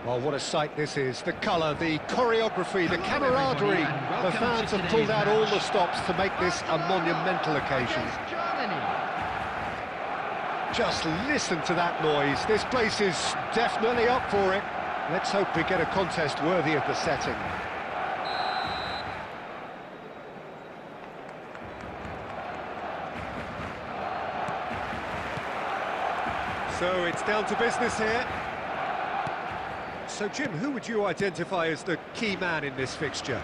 Oh, what a sight this is. The colour, the choreography, the camaraderie. The fans have pulled out all the stops to make this a monumental occasion. Just listen to that noise. This place is definitely up for it. Let's hope we get a contest worthy of the setting. So it's down to business here. So, Jim, who would you identify as the key man in this fixture?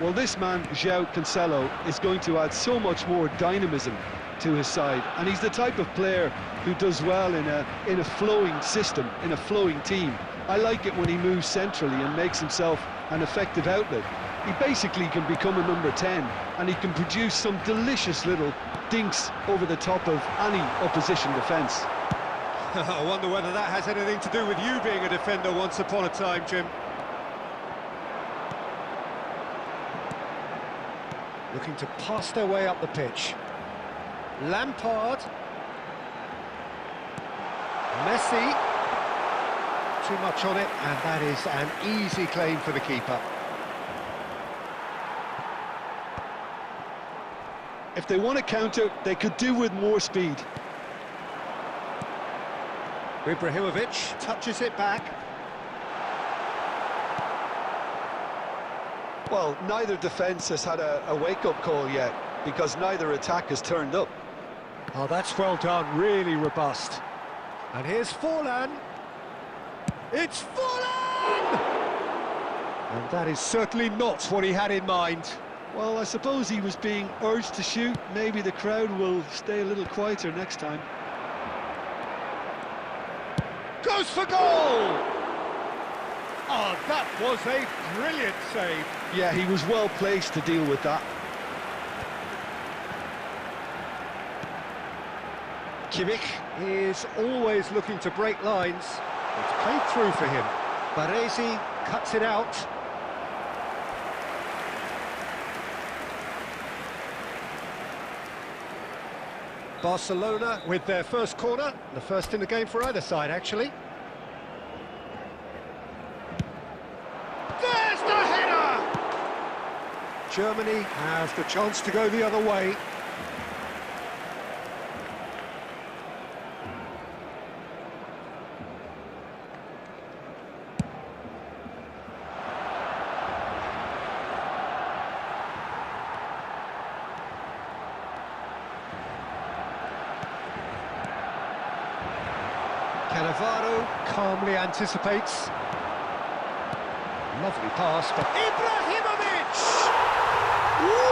Well, this man, João Cancelo, is going to add so much more dynamism to his side, and he's the type of player who does well in a flowing system, in a flowing team. I like it when he moves centrally and makes himself an effective outlet. He basically can become a number 10, and he can produce some delicious little dinks over the top of any opposition defence. I wonder whether that has anything to do with you being a defender once upon a time, Jim. Looking to pass their way up the pitch. Lampard. Messi. Too much on it, and that is an easy claim for the keeper. If they want to counter, they could do with more speed. Ibrahimovic touches it back. Well, neither defence has had a wake-up call yet, because neither attack has turned up. Oh, that's well done, really robust. And here's Forlan. It's Forlan! And that is certainly not what he had in mind. Well, I suppose he was being urged to shoot. Maybe the crowd will stay a little quieter next time. Goes for goal! Oh, that was a brilliant save. Yeah, he was well placed to deal with that. Kimmich is always looking to break lines. It's played through for him. Baresi cuts it out. Barcelona with their first corner, the first in the game for either side, actually. There's the header! Germany have the chance to go the other way. Cannavaro calmly anticipates. Lovely pass, but Ibrahimovic!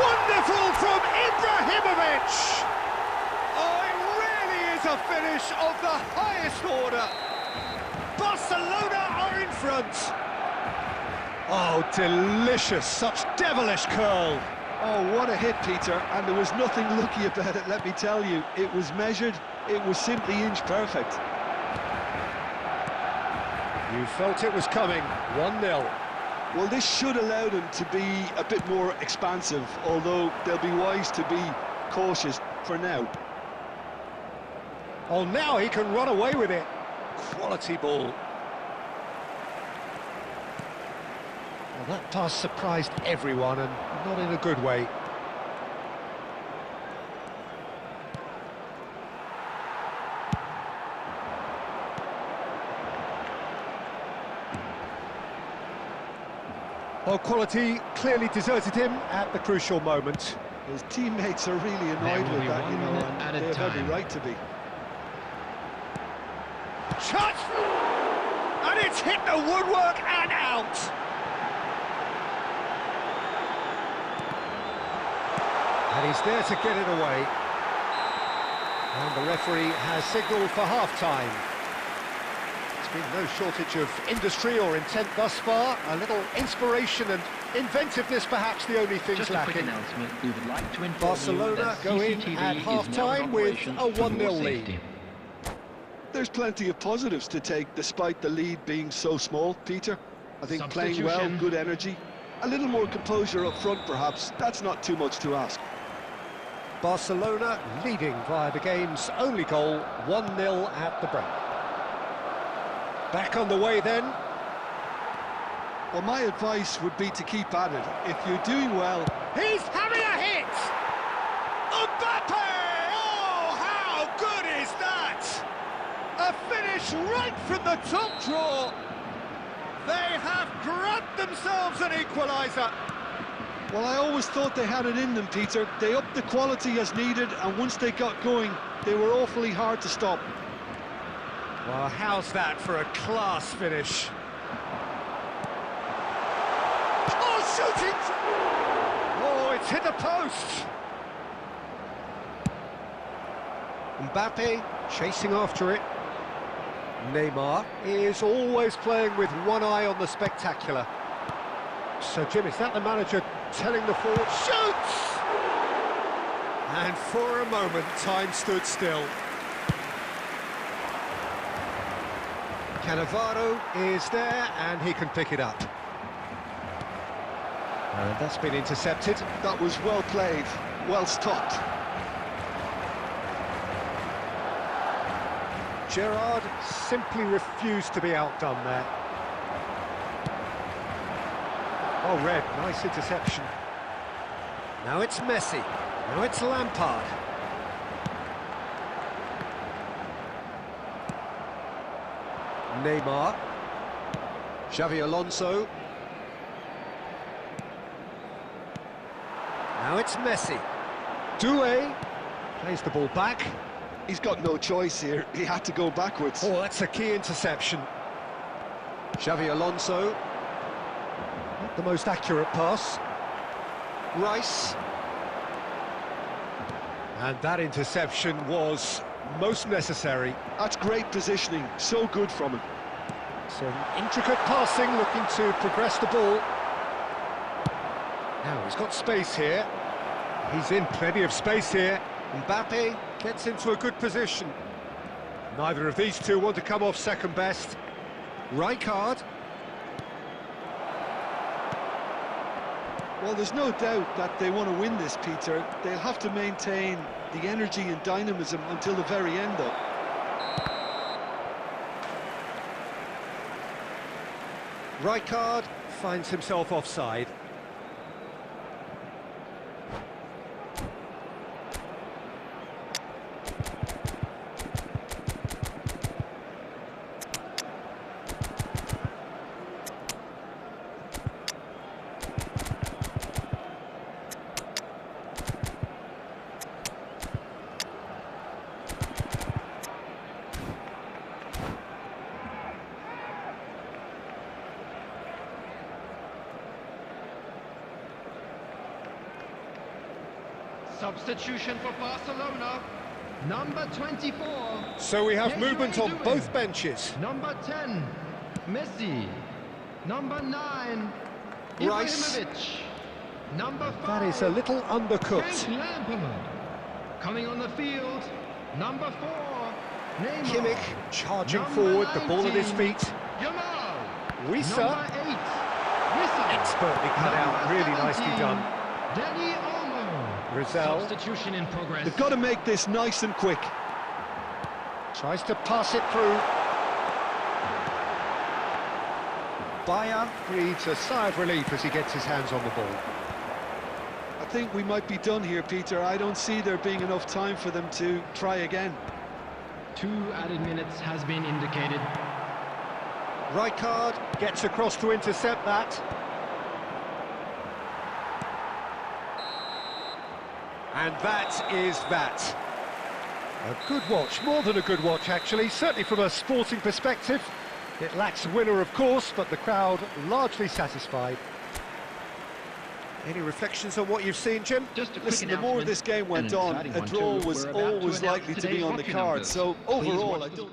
Wonderful from Ibrahimovic! Oh, it really is a finish of the highest order. Barcelona are in front. Oh, delicious, such devilish curl. Oh, what a hit, Peter, and there was nothing lucky about it, let me tell you. It was measured, it was simply inch perfect. You felt it was coming, 1-0. Well, this should allow them to be a bit more expansive, although they'll be wise to be cautious for now. Oh, now he can run away with it. Quality ball. Well, that pass surprised everyone, and not in a good way. Well, quality clearly deserted him at the crucial moment. His teammates are really annoyed with that, you know, and they have every right to be. Shot! And it's hit the woodwork and out! And he's there to get it away. And the referee has signalled for half-time. There's been no shortage of industry or intent thus far. A little inspiration and inventiveness, perhaps the only things Just lacking. A quick announcement. We would like to inform Barcelona you that go in CCTV at is now in half-time with operation a for your 1-0 lead. safety. There's plenty of positives to take, despite the lead being so small, Peter. I think playing well, good energy, a little more composure up front, perhaps. That's not too much to ask. Barcelona leading via the game's only goal, 1-0 at the break. Back on the way then. Well, my advice would be to keep at it. If you're doing well... He's having a hit! Mbappe! Oh, how good is that? A finish right from the top draw. They have grabbed themselves an equaliser. Well, I always thought they had it in them, Peter. They upped the quality as needed, and once they got going, they were awfully hard to stop. Well, how's that for a class finish? Oh, shooting! Oh, it's hit the post! Mbappe chasing after it. Neymar is always playing with one eye on the spectacular. So, Jim, is that the manager telling the forward, shoots! And for a moment, time stood still. Cannavaro is there, and he can pick it up. And that's been intercepted. That was well played, well stopped. Gerrard simply refused to be outdone there. Oh, Red, nice interception. Now it's Messi. Now it's Lampard. Neymar. Xavi Alonso. Now it's Messi. Doué plays the ball back. He's got no choice here. He had to go backwards. Oh, that's a key interception. Xavi Alonso. Not the most accurate pass. Rice. And that interception was most necessary. That's great positioning. So good from him. Some intricate passing, looking to progress the ball. Now, he's got space here. He's in plenty of space here. Mbappe gets into a good position. Neither of these two want to come off second best. Rijkaard. Well, there's no doubt that they want to win this, Peter. They'll have to maintain the energy and dynamism until the very end, though. Rijkaard finds himself offside. Substitution for Barcelona, number 24. So we have movement on Doué. both benches. Number 10, Messi. Number 9, Rice. Ibrahimovic. Number 5, That is a little undercooked. Frank Lampard. Coming on the field, number 4, Neymar. Kimmich charging Number forward, the ball at his 19, feet. Yamal. Wissa, Number 8, Wissa. expertly cut out, really nicely 17, done. Dani Olmo. Rizal Substitution in progress. They've got to make this nice and quick. tries to pass it through. Bayer breathes a sigh of relief as he gets his hands on the ball. I think we might be done here, Peter. I don't see there being enough time for them to try again. 2 added minutes has been indicated. Rijkaard gets across to intercept that. And that is that. A good watch, more than a good watch actually, certainly from a sporting perspective. It lacks winner, of course, but the crowd largely satisfied. Any reflections on what you've seen, Jim? Just a quick Listen, the more this game went on, a draw was always likely to be on the cards. So overall, I don't...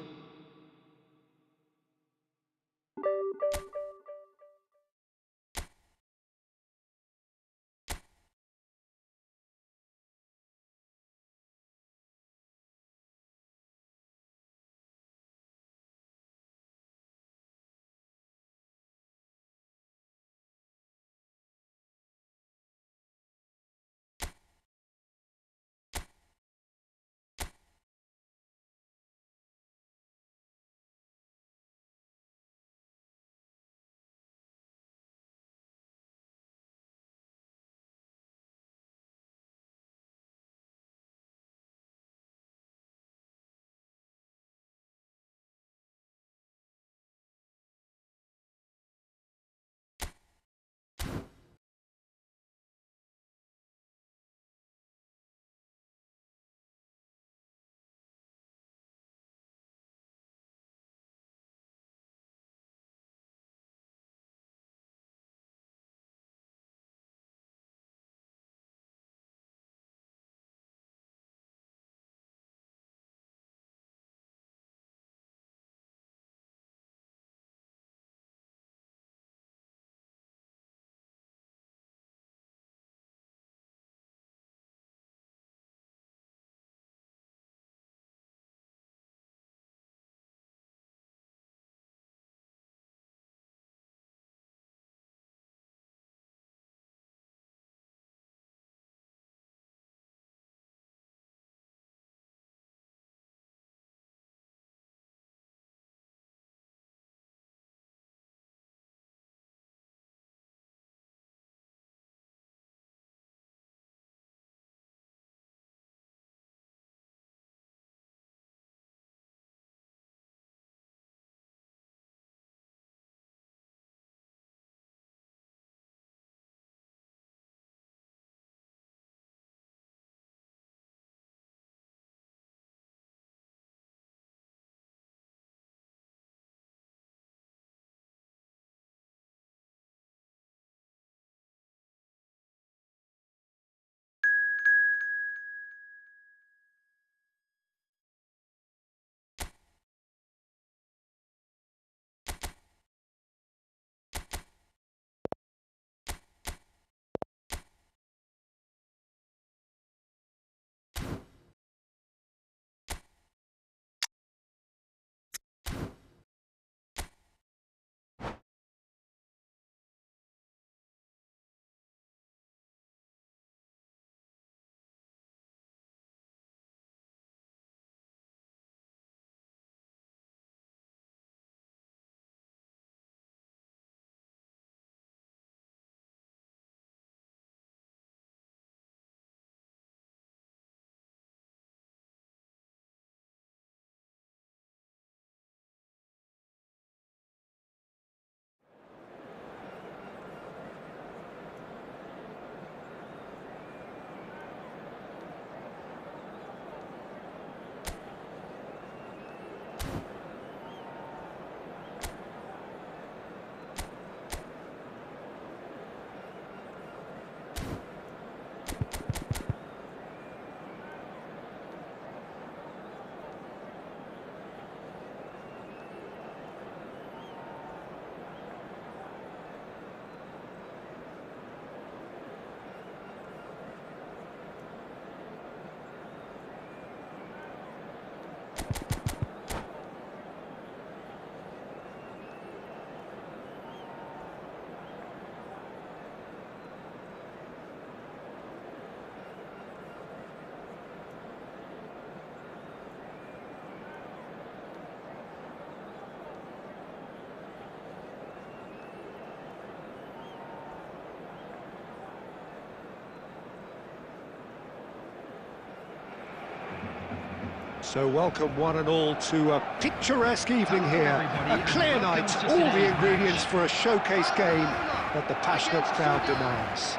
So welcome one and all to a picturesque evening here. A clear night, all the ingredients for a showcase game that the passionate crowd demands.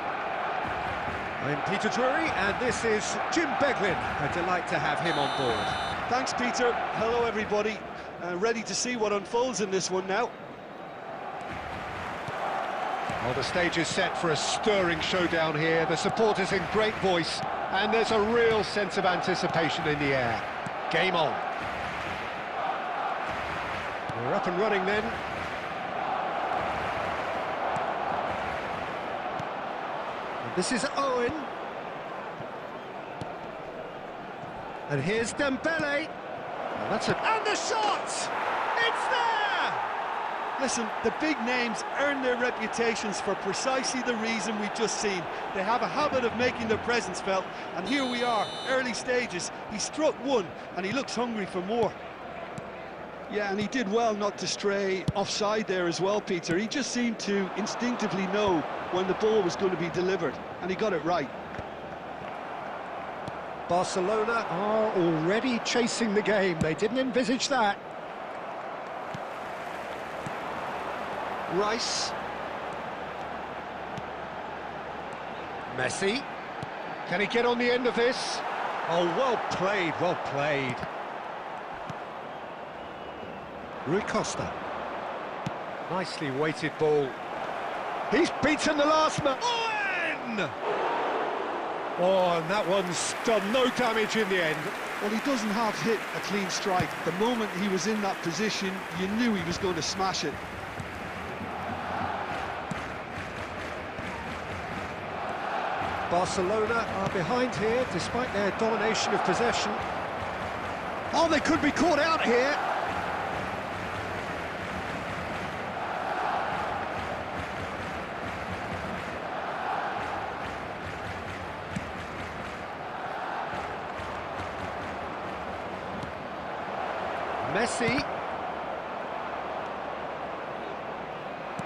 I'm Peter Drury, and this is Jim Beglin. A delight to have him on board. Thanks, Peter. Hello, everybody. Ready to see what unfolds in this one now. Well, the stage is set for a stirring showdown here. The supporters in great voice, and there's a real sense of anticipation in the air. Game on. We're up and running then. And this is Owen. And here's Dembele. And the shot! It's there! Listen, the big names earn their reputations for precisely the reason we've just seen. They have a habit of making their presence felt, and here we are, early stages. He struck one, and he looks hungry for more. Yeah, and he did well not to stray offside there as well, Peter. He just seemed to instinctively know when the ball was going to be delivered, and he got it right. Barcelona are already chasing the game. They didn't envisage that. Rice. Messi. Can he get on the end of this? Oh, well played, well played. Rui Costa. Nicely weighted ball. He's beaten the last man. Owen! Oh, and that one's done no damage in the end. Well, he doesn't have hit a clean strike. The moment he was in that position, you knew he was going to smash it. Barcelona are behind here, despite their domination of possession. Oh, they could be caught out here.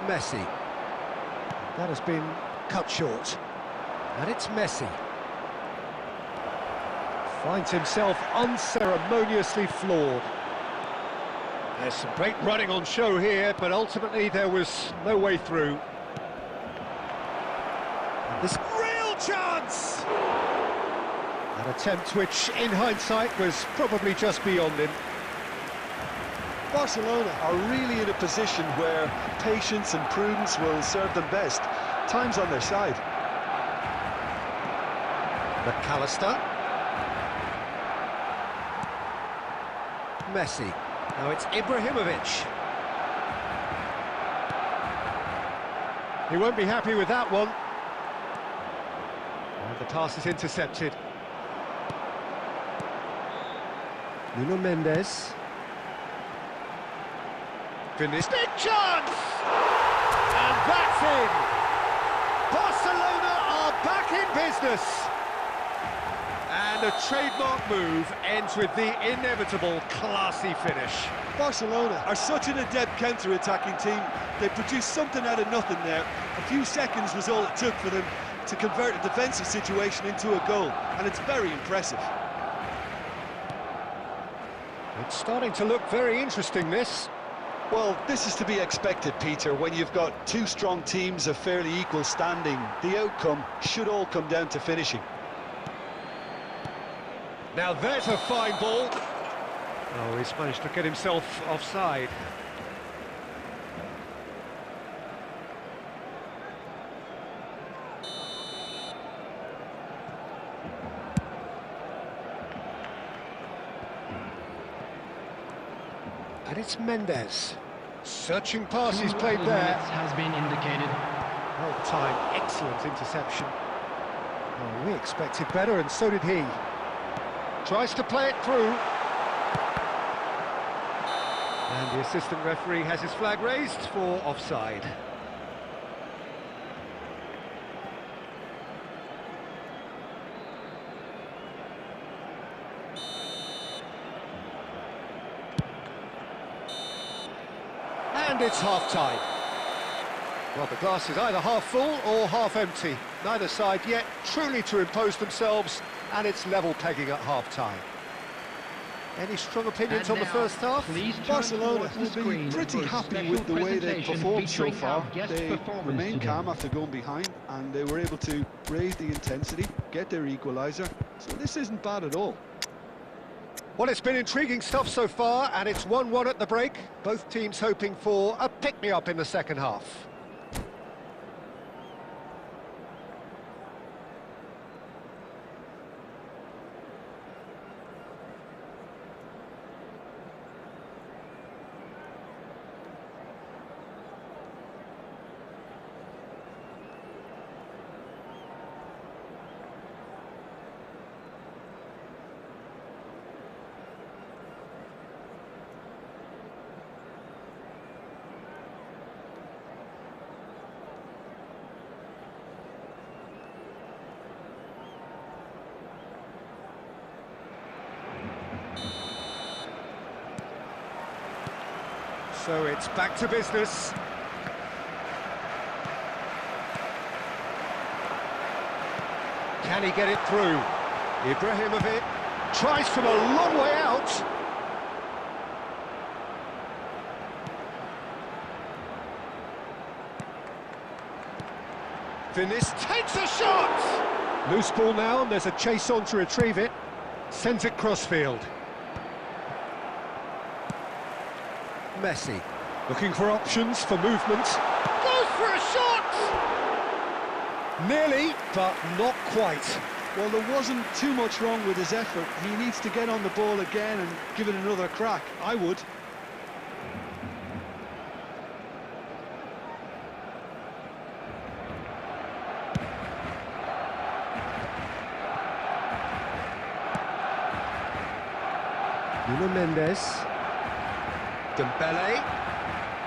Messi. That has been cut short. And it's Messi. Finds himself unceremoniously floored. There's some great running on show here, but ultimately there was no way through. And this real chance! An attempt which, in hindsight, was probably just beyond him. Barcelona are really in a position where patience and prudence will serve them best. Time's on their side. McAllister. Messi. Now it's Ibrahimovic. He won't be happy with that one. And the pass is intercepted. Nuno Mendes. Finished. Big chance! And that's in! Barcelona are back in business! And a trademark move ends with the inevitable classy finish. Barcelona are such an adept counter-attacking team. They produced something out of nothing there. A few seconds was all it took for them to convert a defensive situation into a goal, and it's very impressive. It's starting to look very interesting, this. Well, this is to be expected, Peter, when you've got two strong teams of fairly equal standing. The outcome should all come down to finishing. Now there's a fine ball. Oh, he's managed to get himself offside. And it's Mendes. Searching pass he's played there. Has been indicated. Well timed, excellent interception. Oh, we expected better, and so did he. Tries to play it through. And the assistant referee has his flag raised for offside. And it's half-time. Well, the glass is either half full or half empty. Neither side yet truly to impose themselves, and it's level pegging at half-time. Any strong opinions And on the now, first half? please turn Barcelona towards the will be screen pretty for a happy special with the way they presentation performed so featuring far. our guest They performers remained today. calm after going behind, and they were able to raise the intensity, get their equaliser. So this isn't bad at all. Well, it's been intriguing stuff so far, and it's 1-1 at the break. Both teams hoping for a pick-me-up in the second half. So it's back to business. Can he get it through? Ibrahimovic tries from a long way out. Vinis takes a shot! Loose ball now, and there's a chase on to retrieve it. Sends it crossfield. Messi, looking for options for movement. Goes for a shot! Nearly, but not quite. Well, there wasn't too much wrong with his effort. He needs to get on the ball again and give it another crack. I would. Nuno Mendes. Dembele.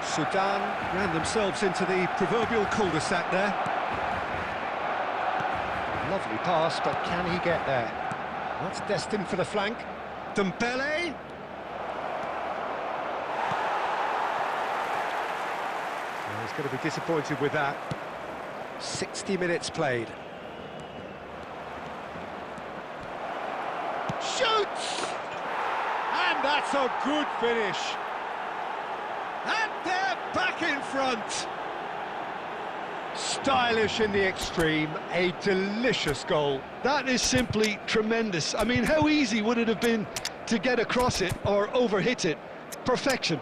Sudan ran themselves into the proverbial cul-de-sac there. Lovely pass, but can he get there? That's destined for the flank. Dembele. Well, he's going to be disappointed with that. 60 minutes played. Shoots! And that's a good finish. And they're back in front. Stylish in the extreme, a delicious goal. That is simply tremendous. I mean, how easy would it have been to get across it or overhit it? Perfection.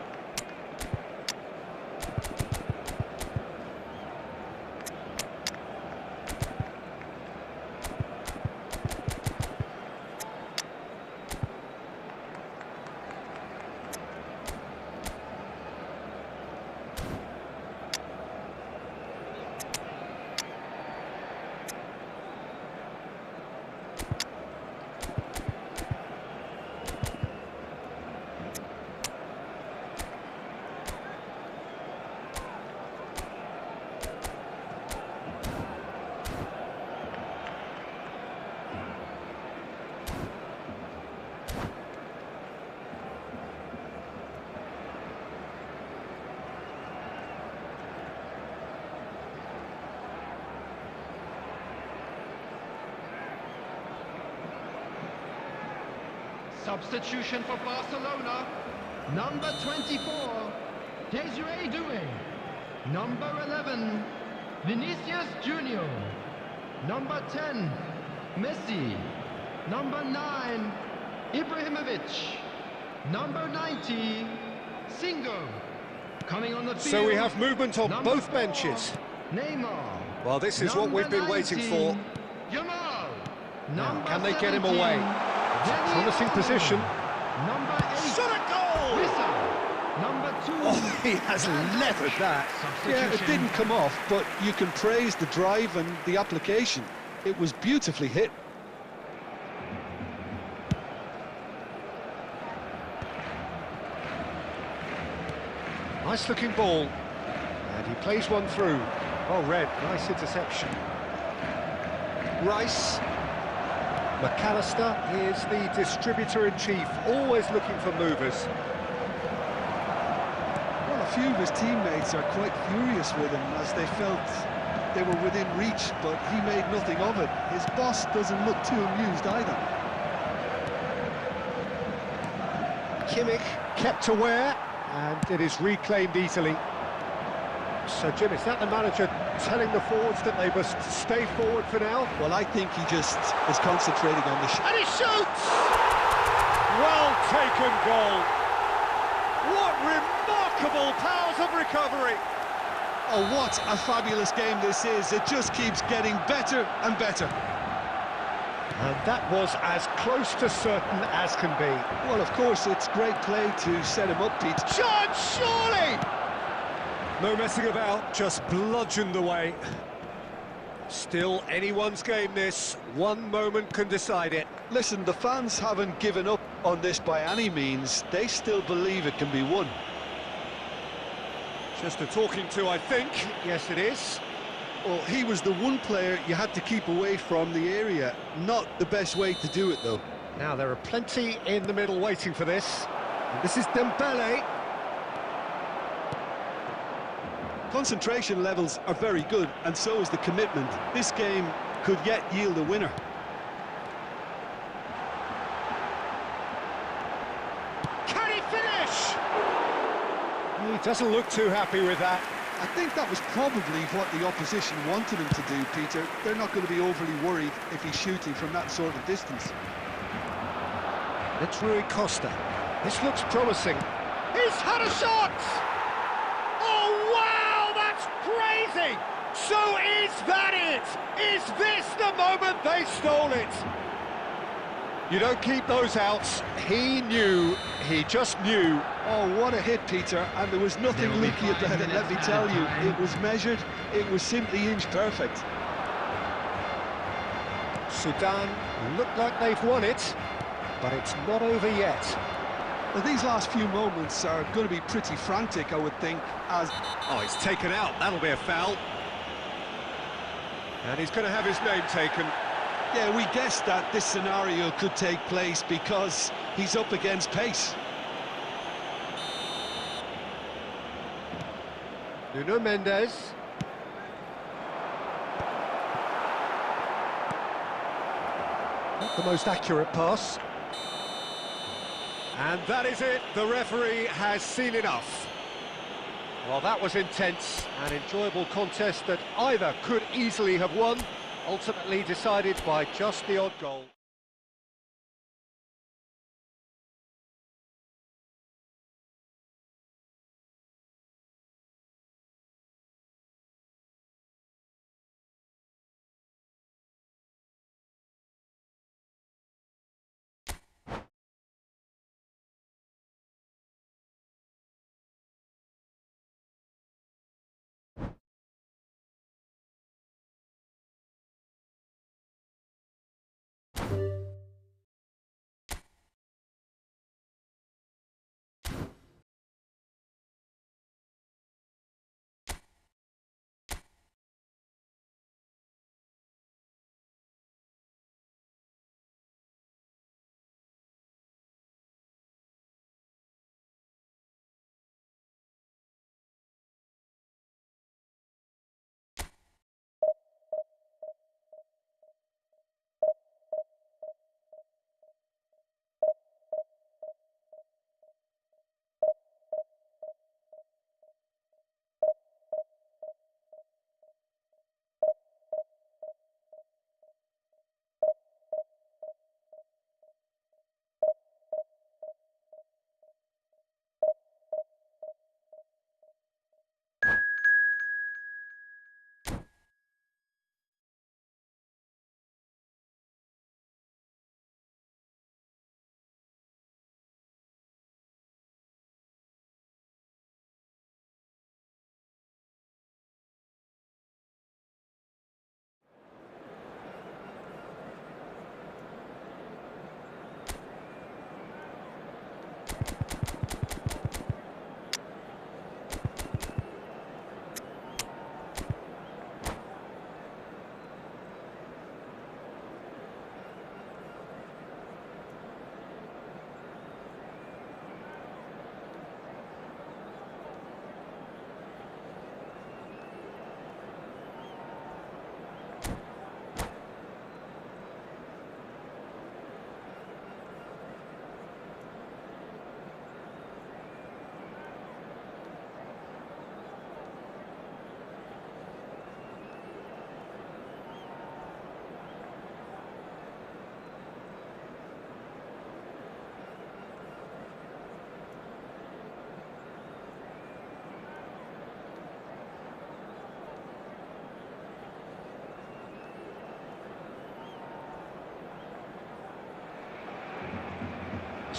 Substitution for Barcelona. Number 24, Desiree Doué. Number 11, Vinicius Junior. Number 10, Messi. Number 9, Ibrahimovic. Number 90, Singo. Coming on the field. So we have movement on number both 4, benches. Neymar. Well, this is what we've been waiting for. Jamal. Now, can they get him away? It's a promising position. Number 8. Shot a goal! Whistle. Number 2. Oh, he has leathered that. Yeah, it didn't come off, but you can praise the drive and the application. It was beautifully hit. Nice looking ball. And he plays one through. Oh, Red, nice interception. Rice. McAllister is the distributor-in-chief, always looking for movers. Well, a few of his teammates are quite furious with him as they felt they were within reach, but he made nothing of it. His boss doesn't look too amused either. Kimmich kept aware, and it is reclaimed easily. So, Jim, is that the manager telling the forwards that they must stay forward for now? Well, I think he just is concentrating on the shot. And he shoots! Well taken goal. What remarkable powers of recovery. Oh, what a fabulous game this is. It just keeps getting better and better. And that was as close to certain as can be. Well, of course, it's great play to set him up, Pete. Shot, surely! No messing about, just bludgeoned away. Still anyone's game this. One moment can decide it. Listen, the fans haven't given up on this by any means. They still believe it can be won. Just a talking to, I think. Yes, it is. Well, he was the one player you had to keep away from the area. Not the best way to do it, though. Now, there are plenty in the middle waiting for this. And this is Dembele. Concentration levels are very good, and so is the commitment. This game could yet yield a winner. Can he finish? He doesn't look too happy with that. I think that was probably what the opposition wanted him to do, Peter. They're not going to be overly worried if he's shooting from that sort of distance. It's Rui Costa. This looks promising. He's had a shot! Oh, wow, that's crazy! So is that it? Is this the moment they stole it? You don't keep those outs. He knew, he just knew. Oh, what a hit, Peter, and there was nothing leaky about it, let me tell you. It was measured, it was simply inch perfect. Sudan look like they've won it, but it's not over yet. Well, these last few moments are going to be pretty frantic, I would think, as... Oh, he's taken out, that'll be a foul. And he's going to have his name taken. Yeah, we guessed that this scenario could take place because he's up against pace. Nuno Mendes. Not the most accurate pass. And that is it. The referee has seen enough. Well, that was intense, an enjoyable contest that either could easily have won, ultimately decided by just the odd goal.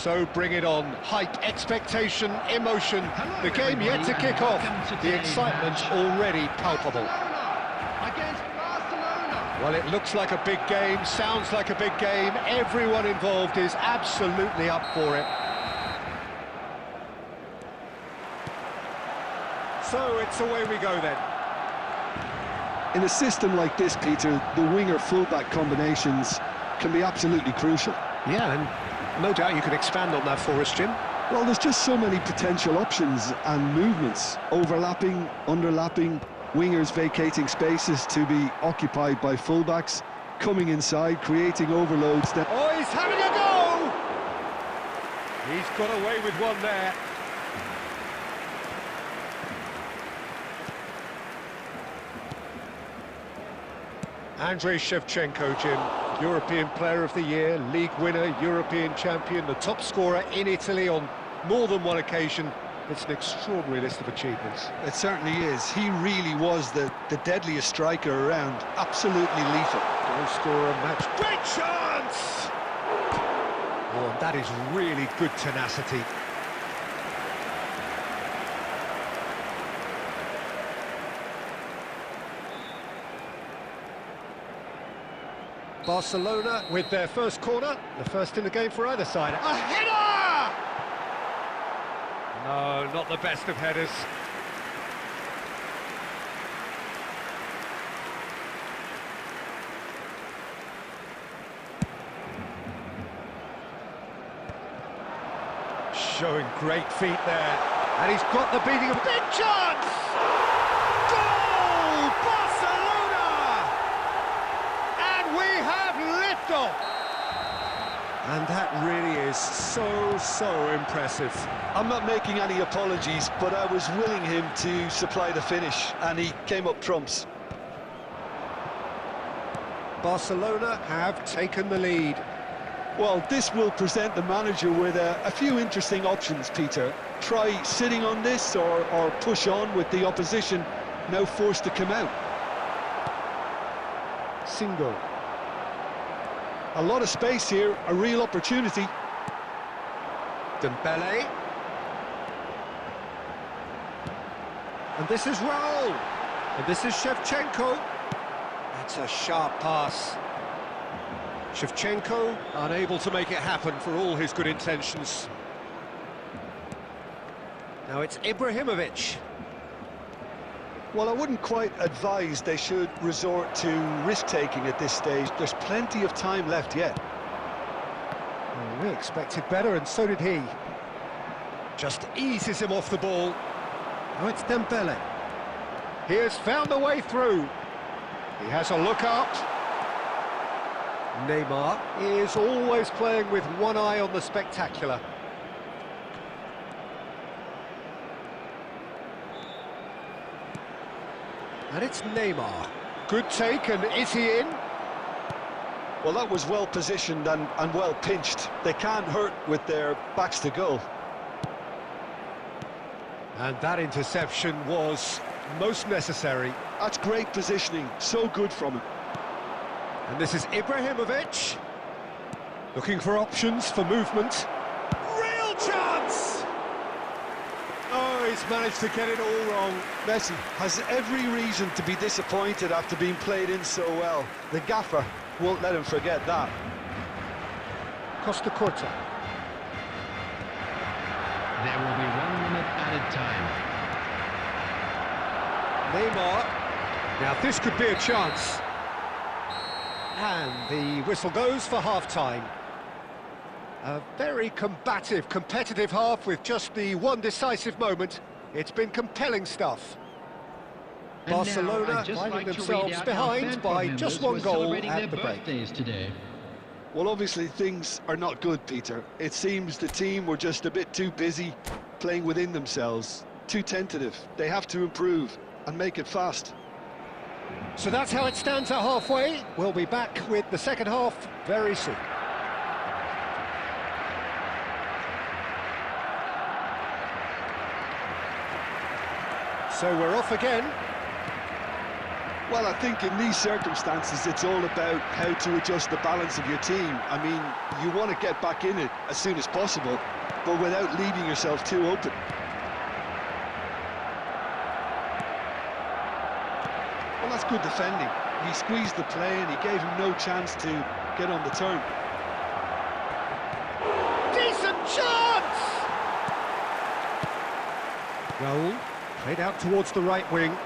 So bring it on. Hype, expectation, emotion. Hello, The game yet to everybody, kick and off. welcome to The today's excitement match. already palpable. Barcelona against Barcelona. Well, it looks like a big game, sounds like a big game. Everyone involved is absolutely up for it. So it's away we go then. In a system like this, Peter, the winger-fullback combinations can be absolutely crucial. Yeah, and no doubt you can expand on that for us, Jim. Well, there's just so many potential options and movements, overlapping, underlapping, wingers vacating spaces to be occupied by fullbacks, coming inside, creating overloads. Oh, he's having a go! He's got away with one there. Andrei Shevchenko, Jim, European Player of the Year, League winner, European champion, the top scorer in Italy on more than one occasion. It's an extraordinary list of achievements. It certainly is. He really was the deadliest striker around. Absolutely lethal. Goal scorer, match. Great chance! Oh, and that is really good tenacity. Barcelona with their first corner, the first in the game for either side. A header! No, not the best of headers. Showing great feet there. And he's got the beating of a big chance! Goal! Barcelona! And we have liftoff! And that really is so impressive. I'm not making any apologies, but I was willing him to supply the finish, and he came up trumps. Barcelona have taken the lead. Well, this will present the manager with a few interesting options, Peter. Try sitting on this or push on with the opposition now forced to come out. Single. A lot of space here, a real opportunity. Dembele. And this is Raul. And this is Shevchenko. That's a sharp pass. Shevchenko unable to make it happen for all his good intentions. Now it's Ibrahimovic. Well, I wouldn't quite advise they should resort to risk-taking at this stage. There's plenty of time left yet. Well, we expected better, and so did he. Just eases him off the ball. Now it's Dembele. He has found a way through. He has a look up. Neymar is always playing with one eye on the spectacular. And it's Neymar. Good take, and is he in? Well, that was well positioned and well pinched. They can't hurt with their backs to goal. And that interception was most necessary. That's great positioning, so good from him. And this is Ibrahimovic. Looking for options for movement. Real chance! Oh, he's managed to get it all wrong. Messi has every reason to be disappointed after being played in so well. The gaffer won't let him forget that. Costa Curta. There will be 1 minute added time. Neymar. Now this could be a chance. And the whistle goes for half-time. A very combative, competitive half with just the one decisive moment. It's been compelling stuff. And Barcelona now I'd just finding like to themselves read out behind our fan by club just members one who are goal celebrating at their the break. birthdays today. Well, obviously things are not good, Peter. It seems the team were just a bit too busy playing within themselves, too tentative. They have to improve and make it fast. So that's how it stands at halfway. We'll be back with the second half very soon. So we're off again. Well, I think in these circumstances, it's all about how to adjust the balance of your team. I mean, you want to get back in it as soon as possible, but without leaving yourself too open. Well, that's good defending. He squeezed the play and he gave him no chance to get on the turn. Decent chance! Raul played out towards the right wing.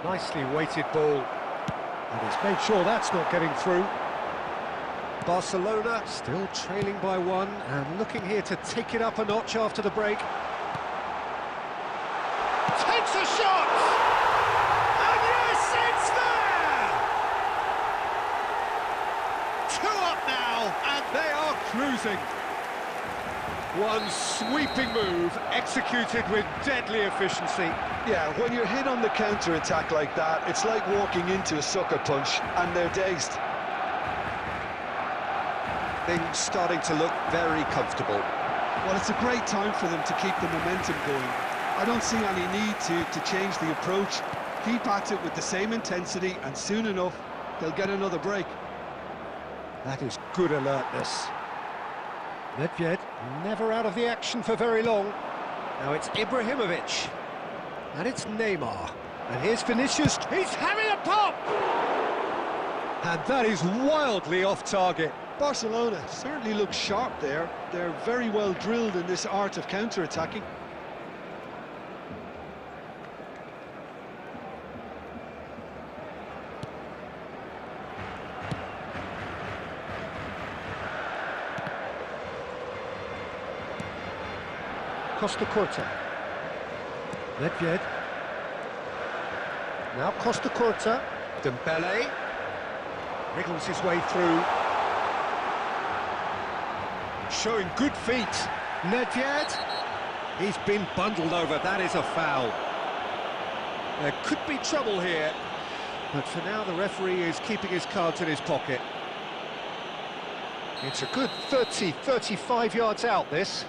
Nicely weighted ball. And he's made sure that's not getting through. Barcelona still trailing by one and looking here to take it up a notch after the break. Takes a shot! And yes, it's there! 2 up now, and they are cruising. One sweeping move, executed with deadly efficiency. Yeah, when you're hit on the counter-attack like that, it's like walking into a sucker punch, and they're dazed. Things starting to look very comfortable. Well, it's a great time for them to keep the momentum going. I don't see any need to change the approach. Keep at it with the same intensity, and soon enough, they'll get another break. That is good alertness. Nedved never out of the action for very long. Now it's Ibrahimovic. And it's Neymar. And here's Vinicius. He's having a pop! And that is wildly off target. Barcelona certainly look sharp there. They're very well drilled in this art of counter-attacking. Costa Curta. Nedved. Now Costa Curta. Dembele. Wriggles his way through. Showing good feet. Nedved. He's been bundled over. That is a foul. There could be trouble here. But for now, the referee is keeping his cards in his pocket. It's a good 30, 35 yards out, this.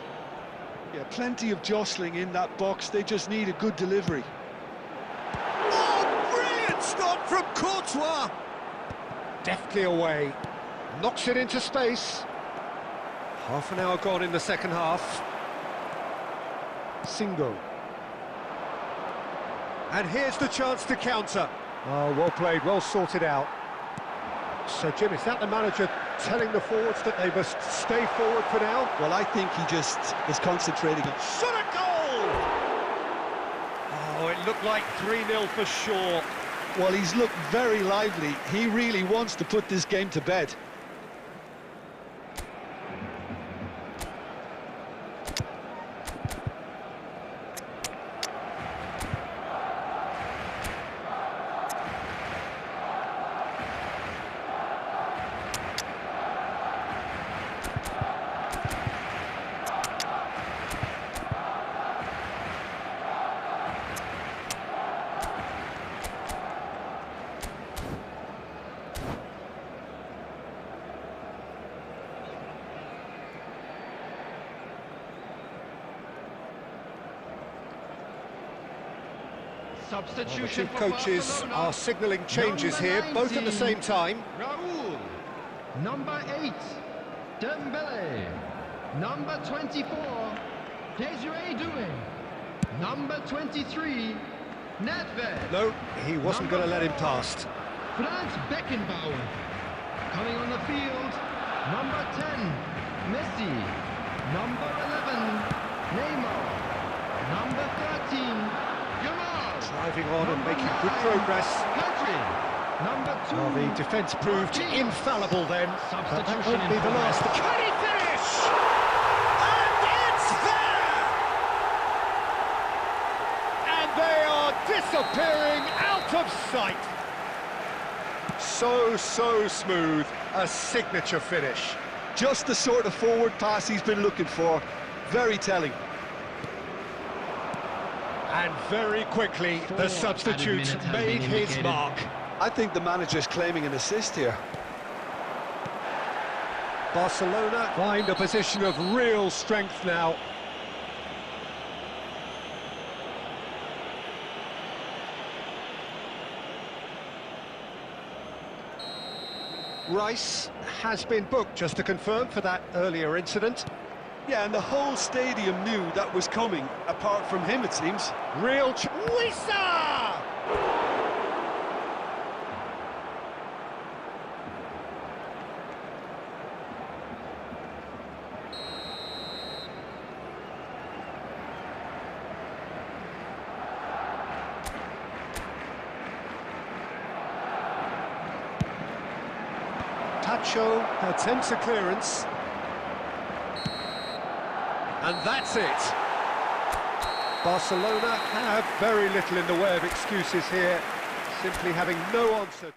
Yeah, plenty of jostling in that box. They just need a good delivery. Oh, brilliant stop from Courtois! Deftly away. Knocks it into space. Half an hour gone in the second half. Singo. And here's the chance to counter. Oh, well played, well sorted out. So, Jim, is that the manager telling the forwards that they must stay forward for now? Well, I think he just is concentrating on... Shot a goal! Oh, it looked like 3-0 for sure. Well, he's looked very lively. He really wants to put this game to bed. Substitution The two coaches are signalling changes here, both at the same time. Raul. Number 8, Dembele. Number 24, Desiree Doué. Number 23, Nedved. No, he wasn't going to let him past. Franz Beckenbauer. Coming on the field, number 10, Messi. Number 11, Neymar. Number 13, Driving on and making good progress. Number 2. Well, the defence proved infallible then. But that won't be the last. Can he finish? And it's there! And they are disappearing out of sight. So smooth. A signature finish. Just the sort of forward pass he's been looking for. Very telling. And very quickly, the substitute made his mark. I think the manager's claiming an assist here. Barcelona find a position of real strength now. Rice has been booked, just to confirm, for that earlier incident. Yeah, and the whole stadium knew that was coming, apart from him, it seems. Real Wissa! Tacho attempts a clearance. And that's it. Barcelona have very little in the way of excuses here, simply having no answer.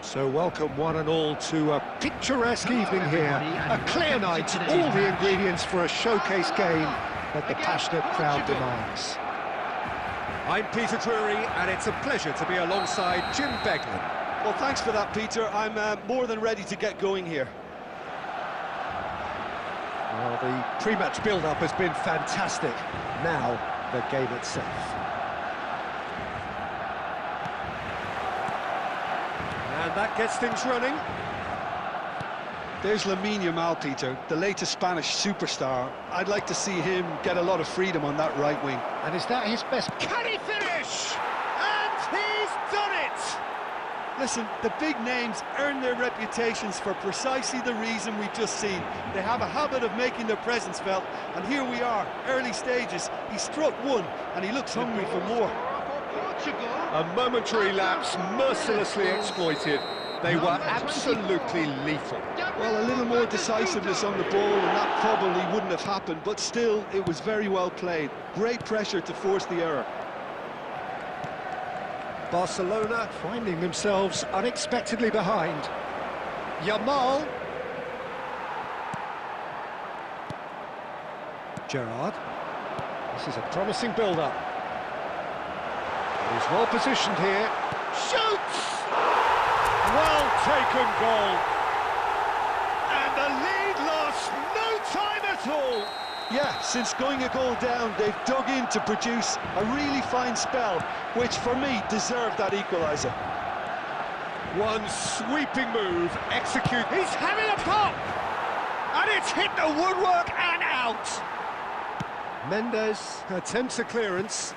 So welcome one and all to a picturesque evening here, a clear night, all the ingredients for a showcase game that the passionate crowd demands. I'm Peter Drury, and it's a pleasure to be alongside Jim Beglin. Well, thanks for that, Peter. I'm more than ready to get going here. Well, the pre-match build-up has been fantastic. Now, the game itself. And that gets things running. There's Lamine Yamal, Peter, the latest Spanish superstar. I'd like to see him get a lot of freedom on that right wing. And is that his best? Can he finish? And he's done it! Listen, the big names earn their reputations for precisely the reason we've just seen. They have a habit of making their presence felt, and here we are, early stages. He struck one, and he looks hungry for more. A momentary lapse mercilessly exploited. They were absolutely lethal. Well, a little more decisiveness on the ball and that probably wouldn't have happened, but still, it was very well played. Great pressure to force the error. Barcelona finding themselves unexpectedly behind. Yamal. Gerrard. This is a promising build-up. He's well positioned here. Shoots! Well taken goal. And the lead lost no time at all. Yeah, since going a goal down, they've dug in to produce a really fine spell, which for me deserved that equaliser. One sweeping move, execute. He's having a pop! And it's hit the woodwork and out. Mendes attempts a clearance.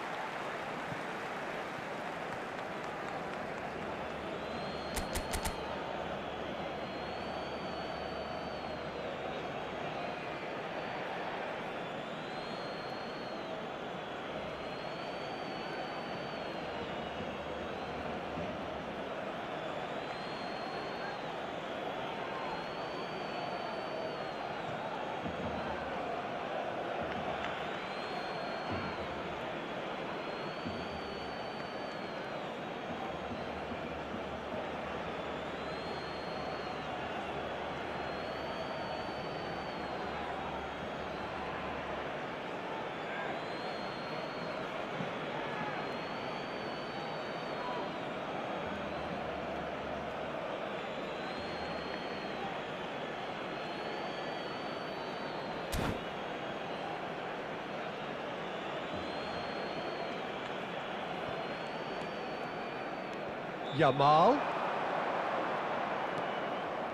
Yamal.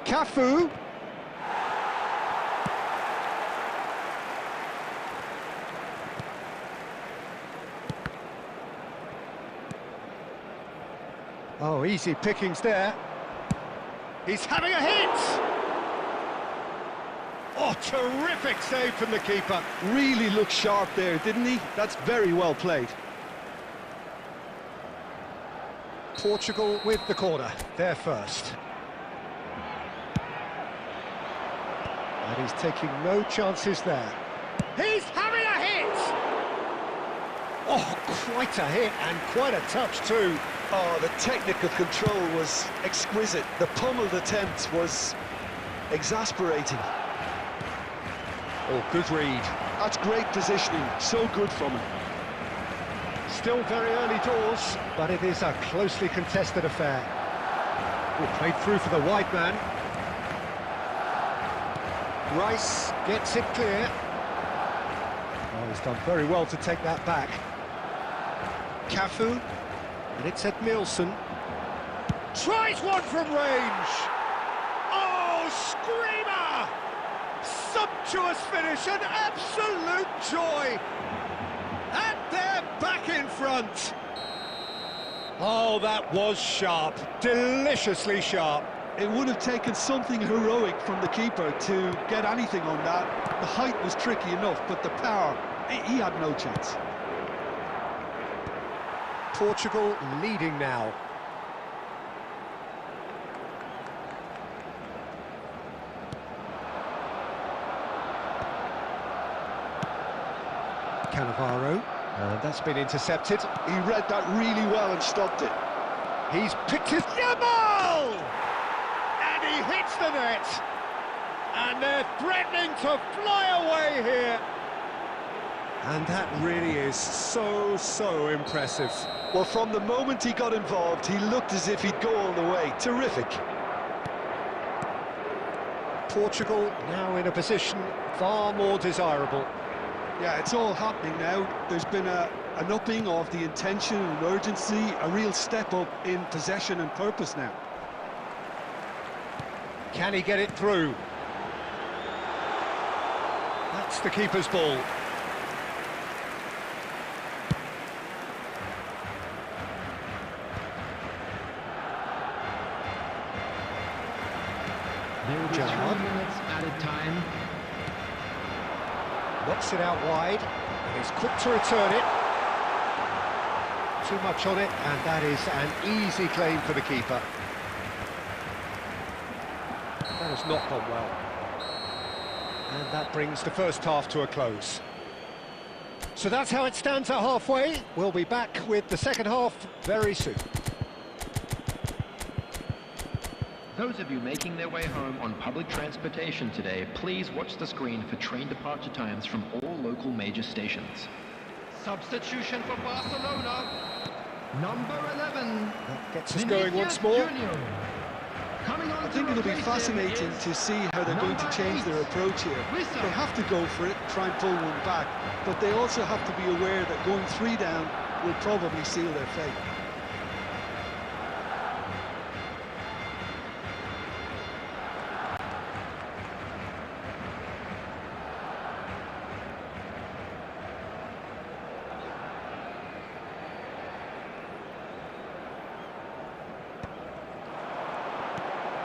Cafu. Oh, easy pickings there. He's having a hit! Oh, terrific save from the keeper. Really looked sharp there, didn't he? That's very well played. Portugal with the corner, they're first. And he's taking no chances there. He's having a hit! Oh, quite a hit and quite a touch too. Oh, the technical control was exquisite. The pummeled attempt was exasperating. Oh, good read. That's great positioning, so good from him. Still very early doors, but it is a closely contested affair. Oh, played through for the wide man. Rice gets it clear. Oh, he's done very well to take that back. Cafu, and it's Edmilson. Tries one from range! Oh, screamer! Sumptuous finish, an absolute joy! And they're back in front. Oh, that was sharp, deliciously sharp. It would have taken something heroic from the keeper to get anything on that. The height was tricky enough, but the power, he had no chance. Portugal leading now. Cannavaro, and that's been intercepted. He read that really well and stopped it. He's picked his Yamal! And he hits the net. And they're threatening to fly away here. And that really is so impressive. Well, from the moment he got involved, he looked as if he'd go all the way. Terrific. Portugal now in a position far more desirable. Yeah, it's all happening now. There's been an upping of the intention and urgency, a real step up in possession and purpose now. Can he get it through? That's the keeper's ball. There will be 3 minutes added time. Knocks it out wide, and he's quick to return it. Too much on it, and that is an easy claim for the keeper. That has not gone well. And that brings the first half to a close. So that's how it stands at halfway. We'll be back with the second half very soon. Those of you making their way home on public transportation today, please watch the screen for train departure times from all local major stations. Substitution for Barcelona. Number 11. That gets us going once more. Junior. Coming on I think it'll be fascinating to see how they're going to change their approach here. They have to go for it, try and pull one back, but they also have to be aware that going 3 down will probably seal their fate.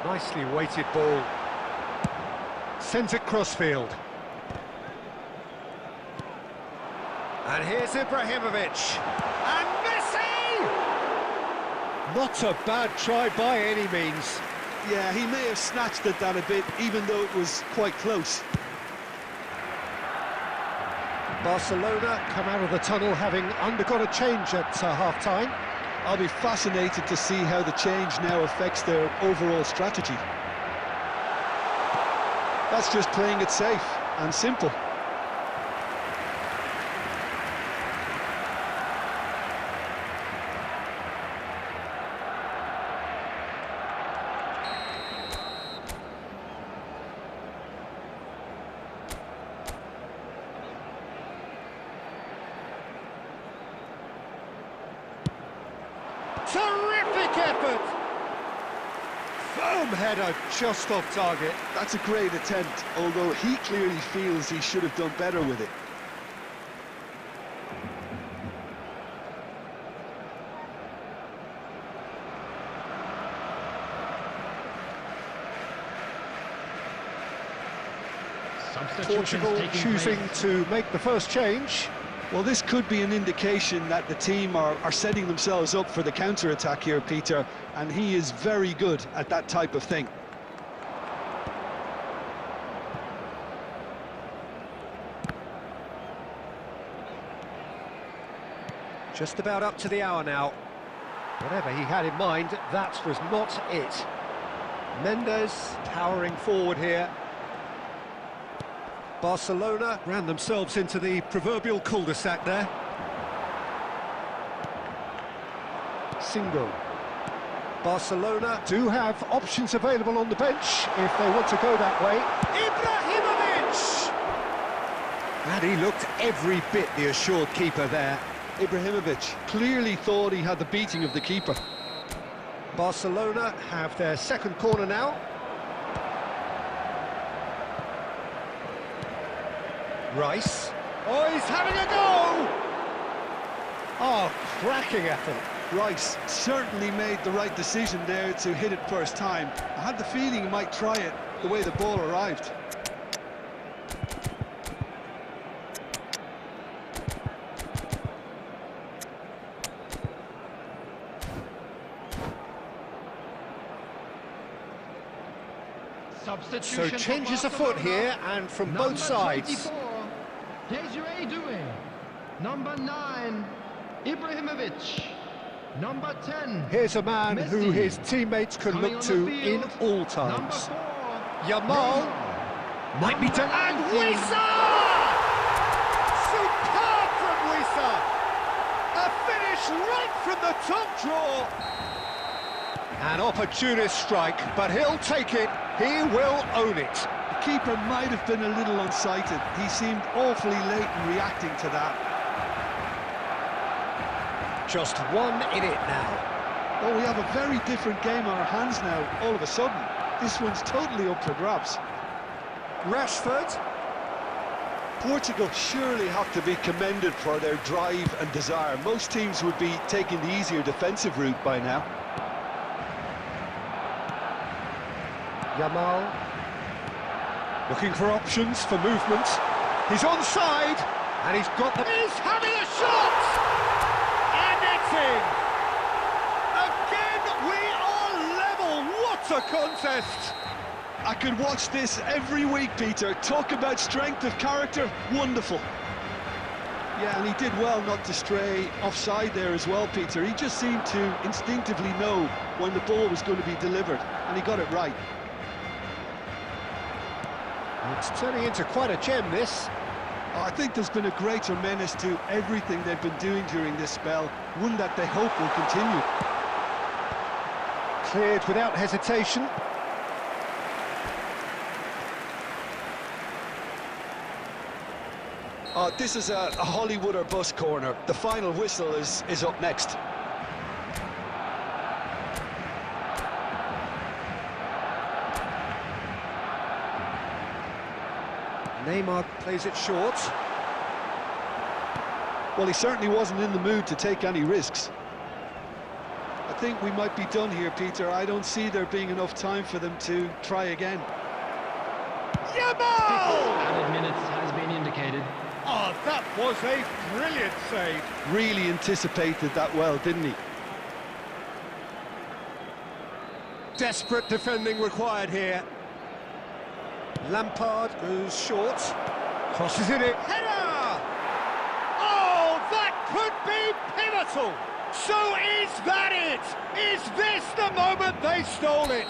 Nicely weighted ball. Sends it crossfield. And here's Ibrahimovic. And Messi! Not a bad try by any means. Yeah, he may have snatched at that a bit, even though it was quite close. Barcelona come out of the tunnel having undergone a change at half-time. I'll be fascinated to see how the change now affects their overall strategy. That's just playing it safe and simple. Terrific effort! Firm header just off target. That's a great attempt, although he clearly feels he should have done better with it. Portugal choosing to make the first change. Well, this could be an indication that the team are setting themselves up for the counter-attack here, Peter, and he is very good at that type of thing. Just about up to the hour now. Whatever he had in mind, that was not it. Mendes towering forward here. Barcelona ran themselves into the proverbial cul-de-sac there. Single. Barcelona do have options available on the bench if they want to go that way. Ibrahimovic! And he looked every bit the assured keeper there. Ibrahimovic clearly thought he had the beating of the keeper. Barcelona have their second corner now. Rice. Oh, he's having a go! Oh, cracking effort. Rice certainly made the right decision there to hit it first time. I had the feeling he might try it the way the ball arrived. So changes afoot here, and from both sides. doing. Number 9, Ibrahimovic. Number 10. Here's a man Messi. who his teammates can look to in all times. Yamal might be done. And Wissa! Superb from Wissa! A finish right from the top draw. An opportunist strike, but he'll take it. He will own it. The keeper might have been a little unsighted. He seemed awfully late in reacting to that. Just one in it now. Oh, we have a very different game on our hands now, all of a sudden. This one's totally up for grabs. Rashford. Portugal surely have to be commended for their drive and desire. Most teams would be taking the easier defensive route by now. Yamal looking for options for movement. He's onside, and he's got the... He's having a shot! And it's in! Again, we are level! What a contest! I could watch this every week, Peter. Talk about strength of character, wonderful. Yeah, and he did well not to stray offside there as well, Peter. He just seemed to instinctively know when the ball was going to be delivered, and he got it right. It's turning into quite a gem, this. I think there's been a greater menace to everything they've been doing during this spell, one that they hope will continue. Cleared without hesitation. This is a Hollywood or bust corner. The final whistle is up next. Neymar plays it short. Well, he certainly wasn't in the mood to take any risks. I think we might be done here, Peter. I don't see there being enough time for them to try again. Yamal! Added minutes has been indicated. Oh, that was a brilliant save. Really anticipated that well, didn't he? Desperate defending required here. Lampard goes short. Crosses in it. Header! Oh, that could be pivotal. So is that it? Is this the moment they stole it?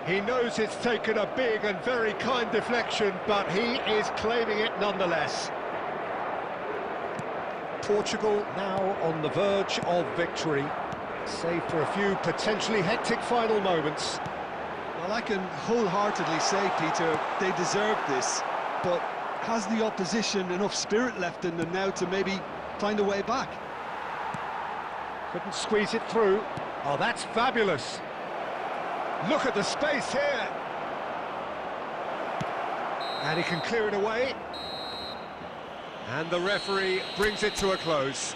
He knows it's taken a big and very kind deflection, but he is claiming it nonetheless. Portugal now on the verge of victory, save for a few potentially hectic final moments. Well, I can wholeheartedly say, Peter, they deserve this, but has the opposition enough spirit left in them now to maybe find a way back? Couldn't squeeze it through. Oh, that's fabulous. Look at the space here. And he can clear it away. And the referee brings it to a close.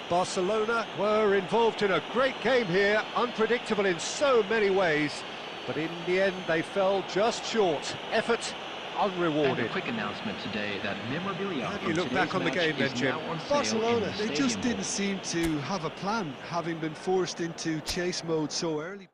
Barcelona were involved in a great game here, unpredictable in so many ways, but in the end they fell just short. Effort unrewarded. And a quick announcement today that memorabilia How do from you look today's back on the match game then, is Jim? now on sale Barcelona, in the they just Stadium didn't Hall. seem to have a plan, having been forced into chase mode so early.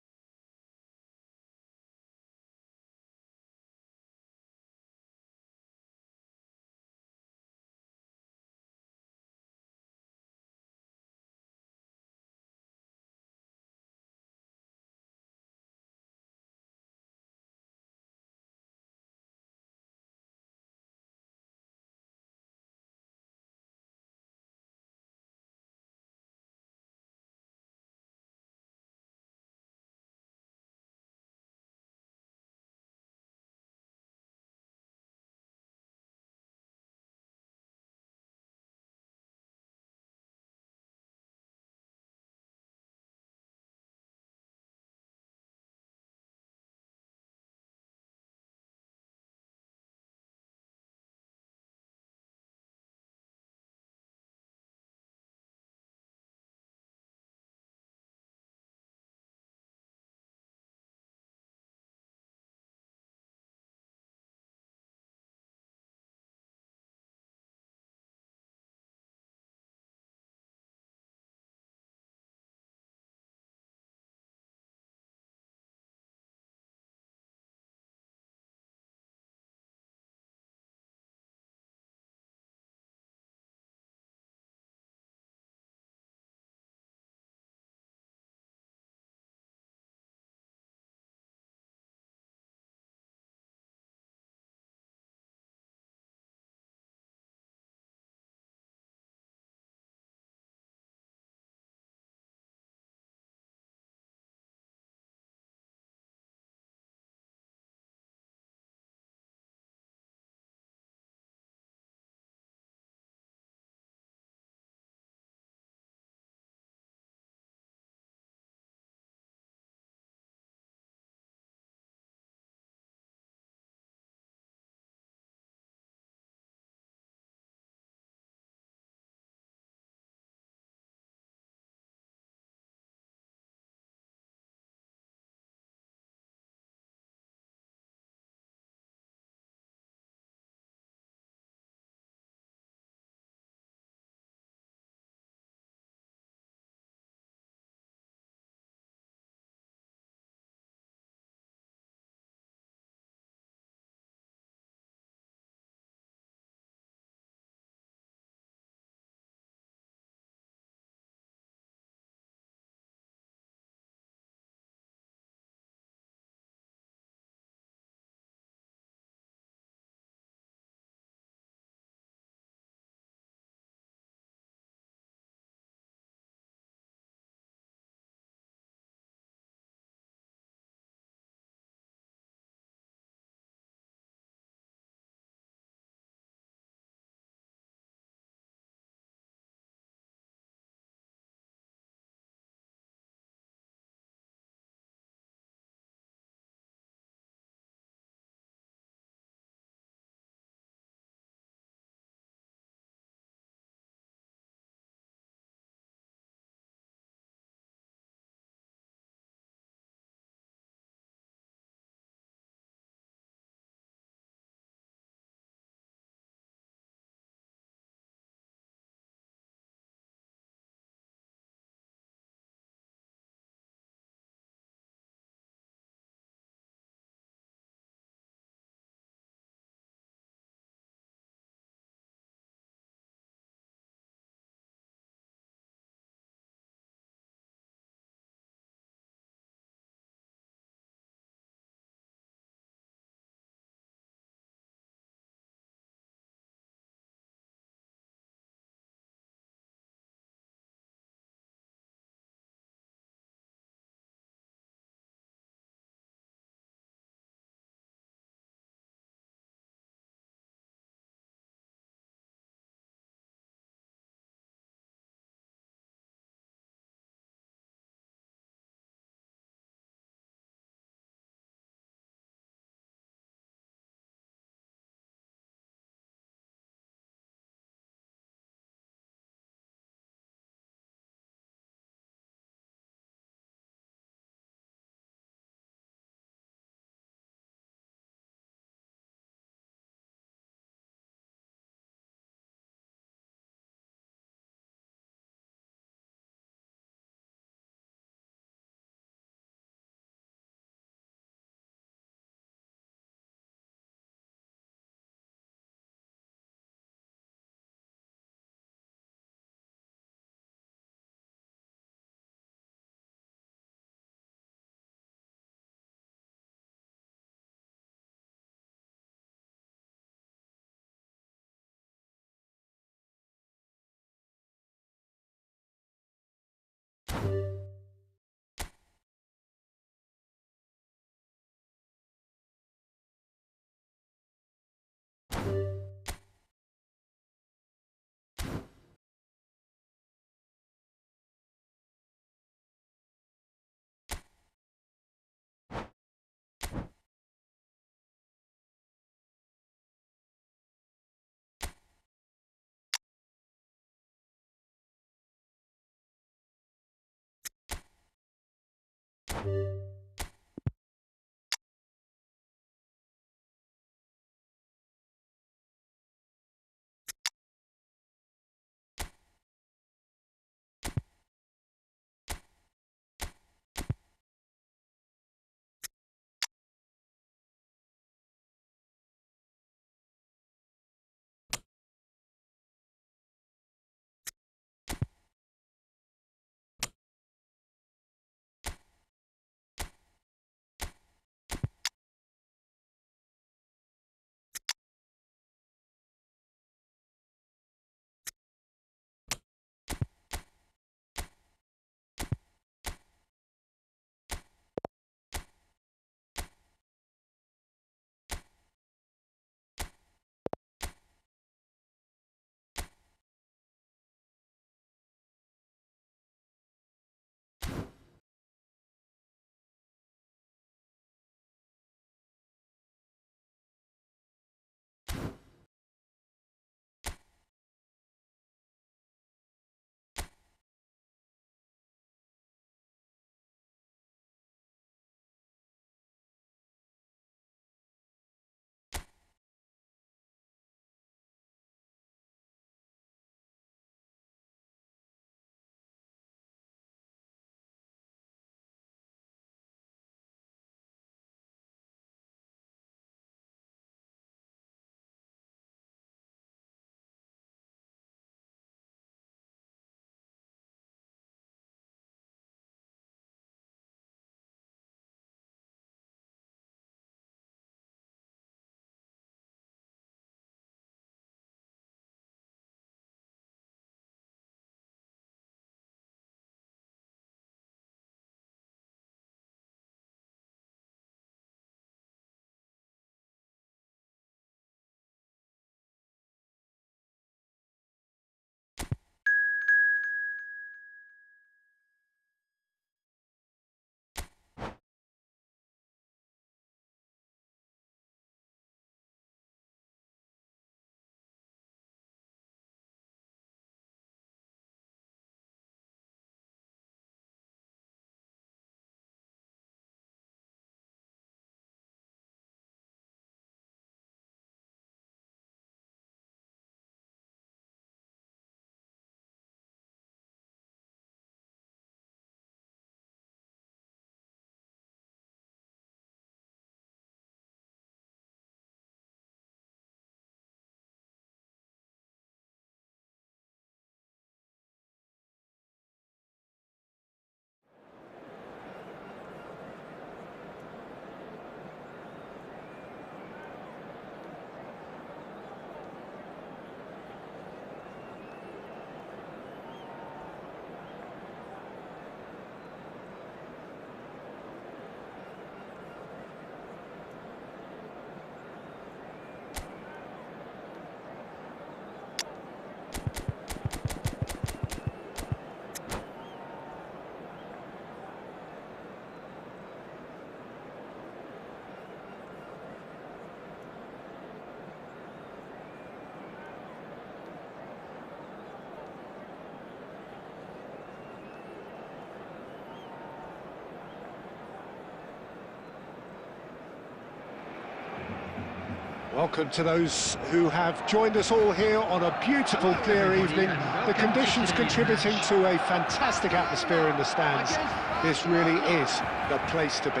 Welcome to those who have joined us all here on a beautiful, clear evening. The conditions contributing to a fantastic atmosphere in the stands. This really is the place to be.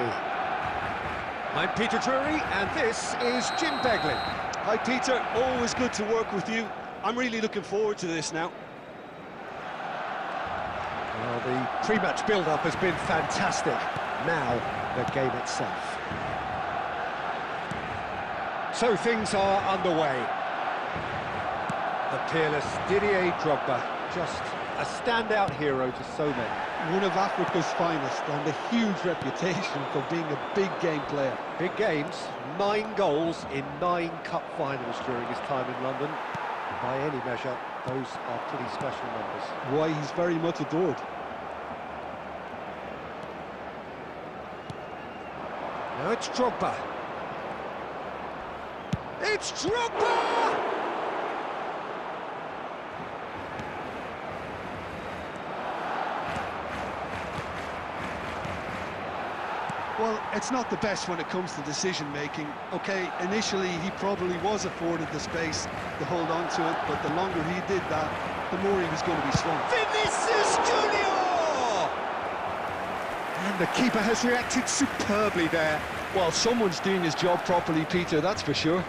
I'm Peter Drury, and this is Jim Beglin. Hi Peter, always good to work with you. I'm really looking forward to this now. Well, the pre-match build-up has been fantastic. Now, the game itself. So things are underway. The peerless Didier Drogba, just a standout hero to so many. One of Africa's finest and a huge reputation for being a big game player. Big games, 9 goals in 9 cup finals during his time in London. By any measure, those are pretty special numbers. Why, he's very much adored. Now it's Drogba. It's Drogba! Well, it's not the best when it comes to decision-making. OK, initially he probably was afforded the space to hold on to it, but the longer he did that, the more he was going to be swamped. Vinicius Junior! And the keeper has reacted superbly there. Well, someone's doing his job properly, Peter, that's for sure.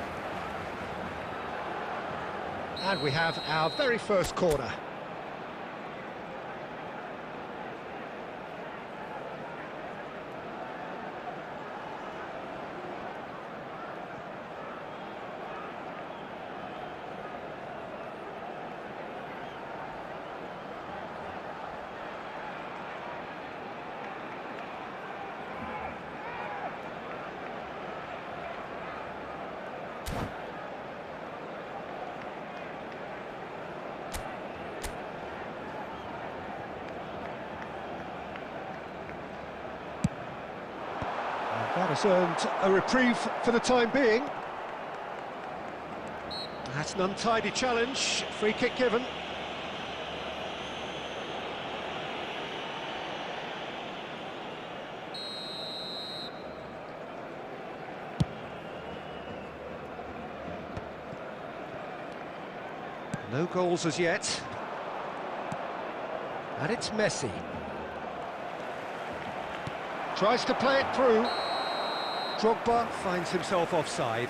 And we have our very first corner. That has earned a reprieve for the time being. That's an untidy challenge. Free kick given. No goals as yet. And it's Messi. Tries to play it through. Drogba finds himself offside.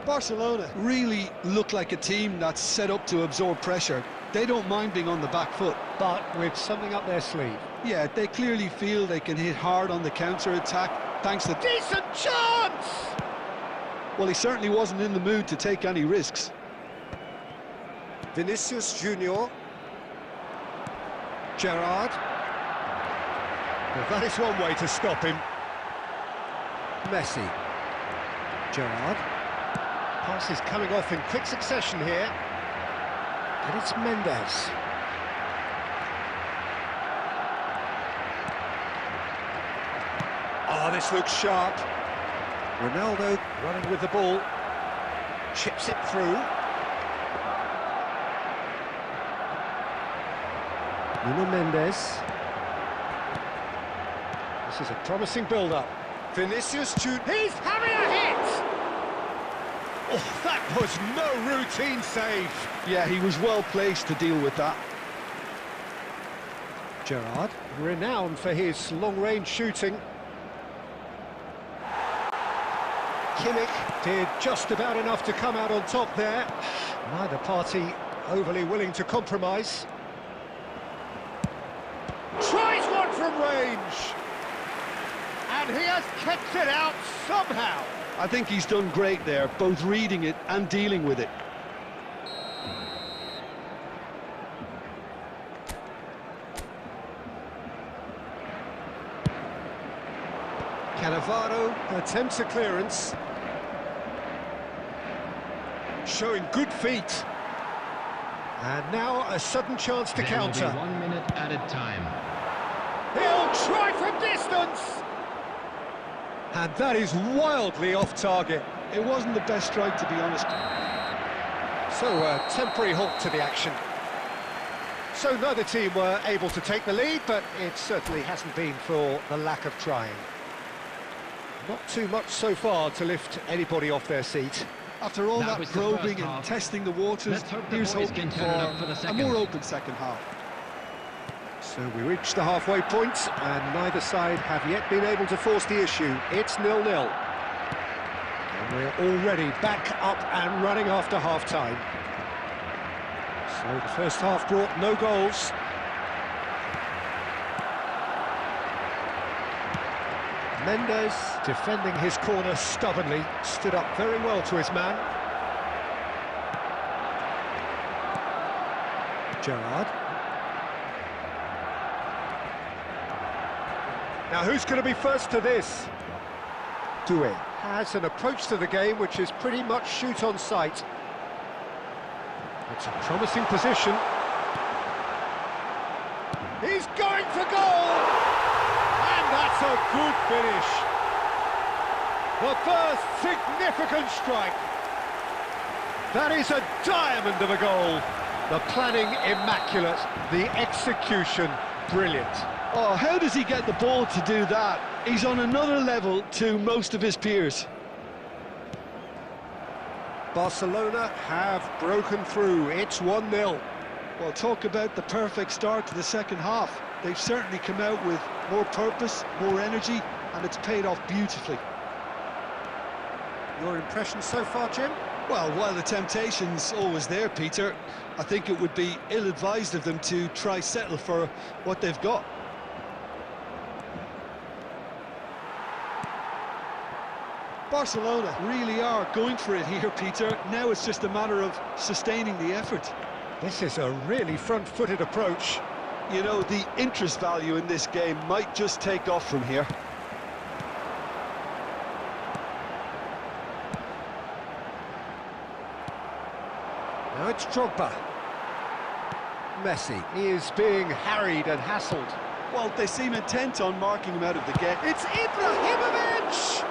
Barcelona really look like a team that's set up to absorb pressure. They don't mind being on the back foot. But with something up their sleeve. Yeah, they clearly feel they can hit hard on the counter-attack, thanks to... Decent chance! Well, he certainly wasn't in the mood to take any risks. Vinicius Junior. Gerrard. Well, that is one way to stop him. Messi. Gerrard. Pass is coming off in quick succession here. And it's Mendes. Oh, this looks sharp. Ronaldo running with the ball. Chips it through. Nuno Mendes. This is a promising build-up. Vinicius Junior. He's having a hit! Oh, that was no routine save. Yeah, he was well placed to deal with that. Gerrard, renowned for his long-range shooting. Kimmich did just about enough to come out on top there. Neither party overly willing to compromise. Tries one from range. And he has kept it out somehow. I think he's done great there, both reading it and dealing with it. Cannavaro attempts a clearance. Showing good feet. And now a sudden chance to counter. There will be 1 minute added time. He'll try from distance! And that is wildly off target. It wasn't the best strike, to be honest. So a temporary halt to the action. So neither team were able to take the lead, but it certainly hasn't been for the lack of trying. Not too much so far to lift anybody off their seat. After all that was the probing first and half. testing the waters, Let's hope the here's boys hoping can turn it up for the for a second. more open second half. So we reached the halfway point, and neither side have yet been able to force the issue. It's 0-0. And we're already back up and running after half-time. So the first half brought no goals. Mendes, defending his corner stubbornly, stood up very well to his man. Gerrard. Now who's going to be first to this? Doué has an approach to the game which is pretty much shoot on sight. It's a promising position. He's going for goal! And That's a good finish. The first significant strike. That is a diamond of a goal. The planning immaculate, the execution brilliant. Oh, how does he get the ball to do that? He's on another level to most of his peers. Barcelona have broken through. It's 1-0. Well, talk about the perfect start to the second half. They've certainly come out with more purpose, more energy, and it's paid off beautifully. Your impression so far, Jim? Well, while the temptation's always there, Peter, I think it would be ill-advised of them to try settle for what they've got. Barcelona really are going for it here, Peter. Now it's just a matter of sustaining the effort. This is a really front-footed approach. You know, the interest value in this game might just take off from here. Now it's Drogba. Messi, he is being harried and hassled. Well, they seem intent on marking him out of the game. It's Ibrahimovic!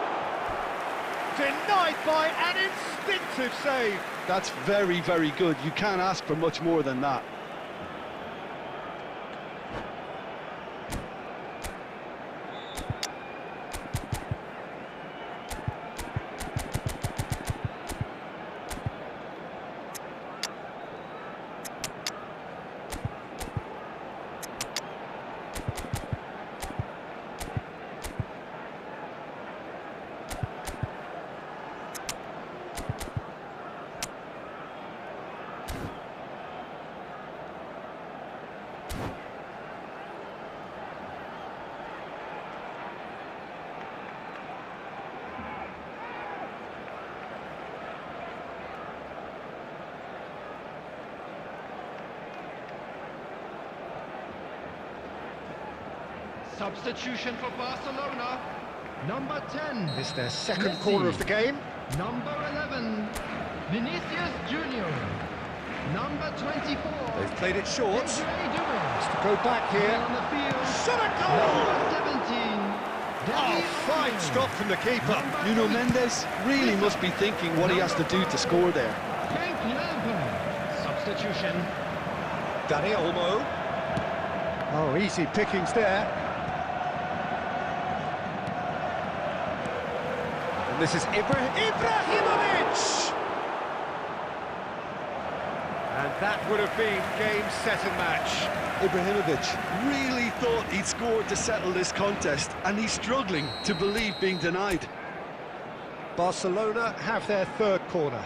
Denied by an instinctive save. That's very, very good. You can't ask for much more than that. Substitution for Barcelona. Number 10. This is their second Messi. corner of the game. Number 11. Vinicius Junior. Number 24. They've played it short. Has To go back here. on the field. Shot a goal! Number 17. Oh, fine stop from the keeper. Nuno Mendes really must be thinking what he has to do to score there. Frank Lampard. Substitution. Dani Olmo. Oh, easy pickings there. And this is Ibrahimovic! And that would have been game, set and match. Ibrahimovic really thought he'd scored to settle this contest, and he's struggling to believe being denied. Barcelona have their third corner.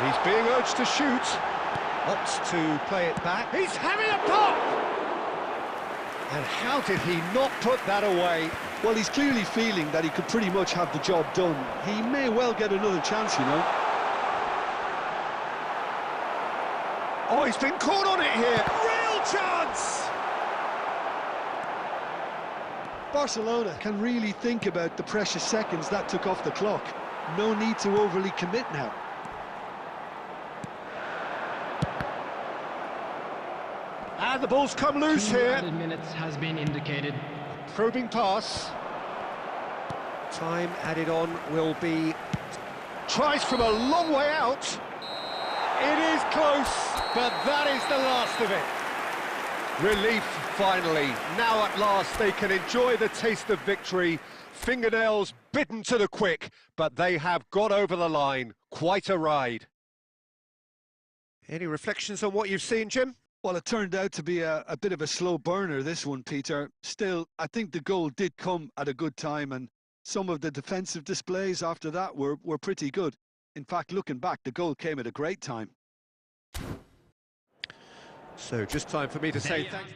He's being urged to shoot. Opts to play it back. He's having a pop! And how did he not put that away? Well, he's clearly feeling that he could pretty much have the job done. He may well get another chance, you know. Oh, he's been caught on it here. Real chance! Barcelona can really think about the precious seconds that took off the clock. No need to overly commit now. And the ball's come loose 2 here. added minutes has been indicated. Probing pass. Time added on will be... Tries from a long way out. It is close, but that is the last of it. Relief, finally. Now at last they can enjoy the taste of victory. Fingernails bitten to the quick, but they have got over the line. Quite a ride. Any reflections on what you've seen, Jim? Well, it turned out to be a bit of a slow burner, this one, Peter. Still, I think the goal did come at a good time, and some of the defensive displays after that were pretty good. In fact, looking back, the goal came at a great time. So just time for me to say thanks.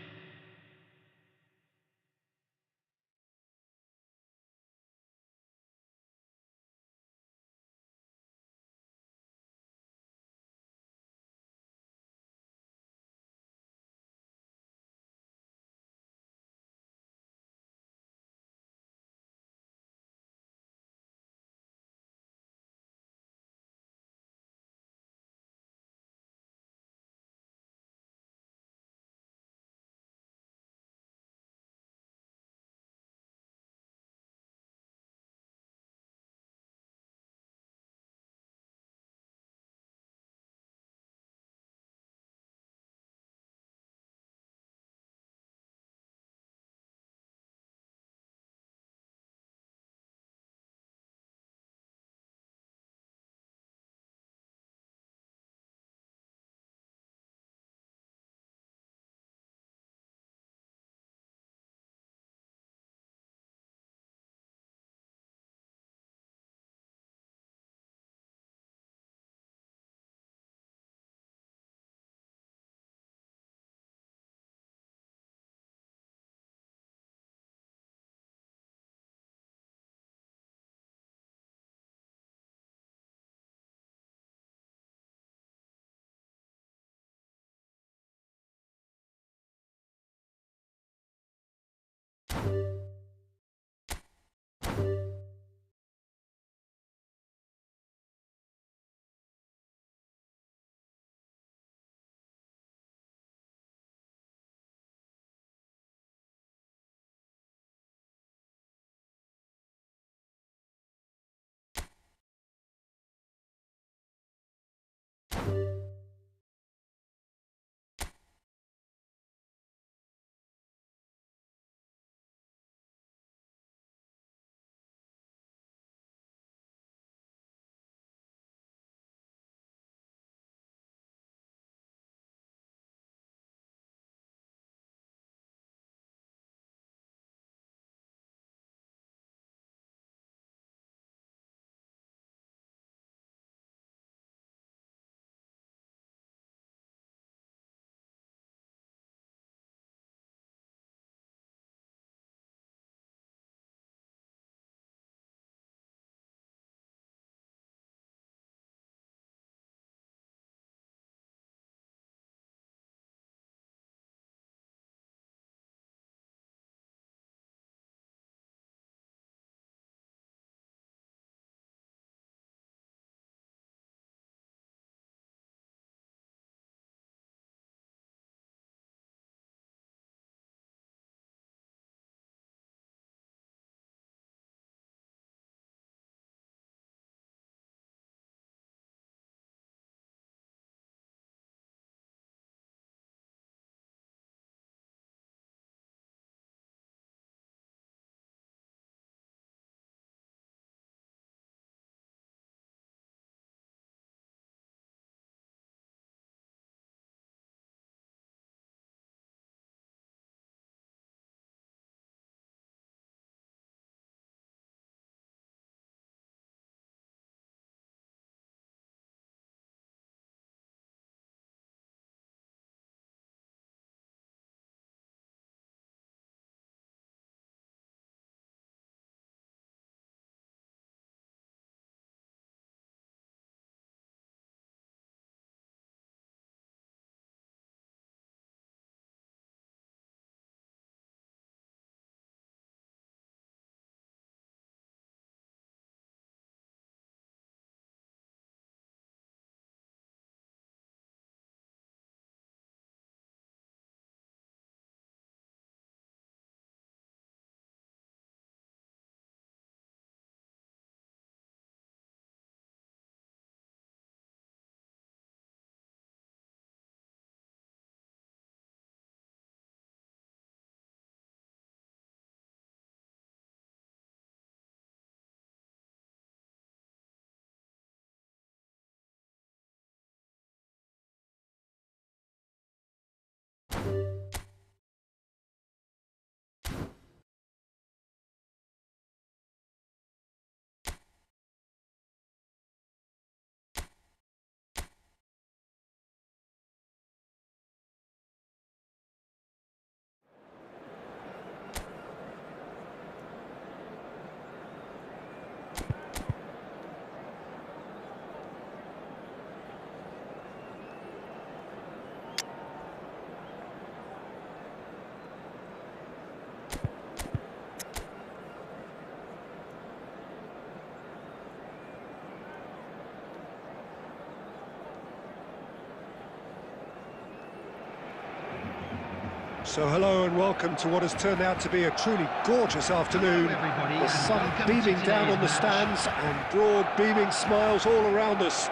So hello and welcome to what has turned out to be a truly gorgeous afternoon. Hello, everybody, The and sun welcome beaming to down on the today's match. stands and broad beaming smiles all around us.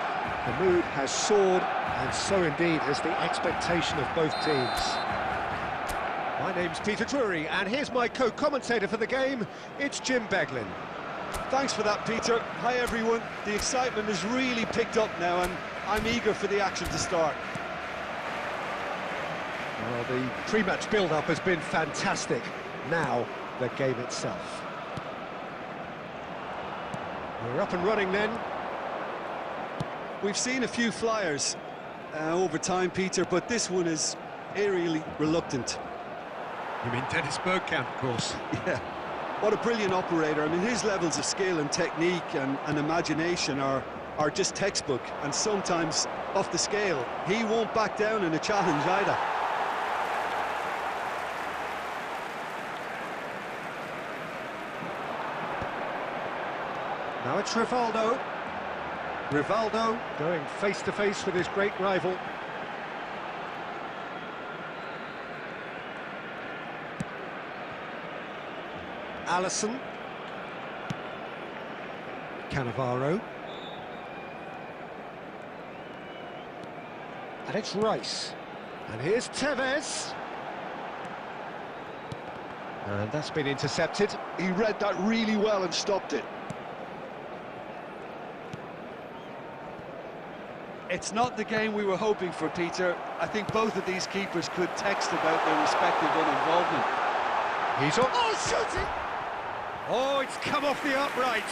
The mood has soared, and so indeed has the expectation of both teams. My name's Peter Drury, and here's my co-commentator for the game. It's Jim Beglin. Thanks for that, Peter. Hi, everyone. The excitement has really picked up now, and I'm eager for the action to start. Well, the pre-match build-up has been fantastic. Now, the game itself. We're up and running then. We've seen a few flyers over time, Peter, but this one is eerily reluctant. You mean Dennis Bergkamp, of course. Yeah, what a brilliant operator. I mean, his levels of skill and technique and imagination are just textbook, and sometimes off the scale. He won't back down in a challenge either. Now it's Rivaldo. Rivaldo going face-to-face with his great rival. Alisson. Cannavaro. And it's Rice. And here's Tevez. And that's been intercepted. He read that really well and stopped it. It's not the game we were hoping for, Peter. I think both of these keepers could text about their respective uninvolvement. He's on. Oh, shooting! Oh, it's come off the upright.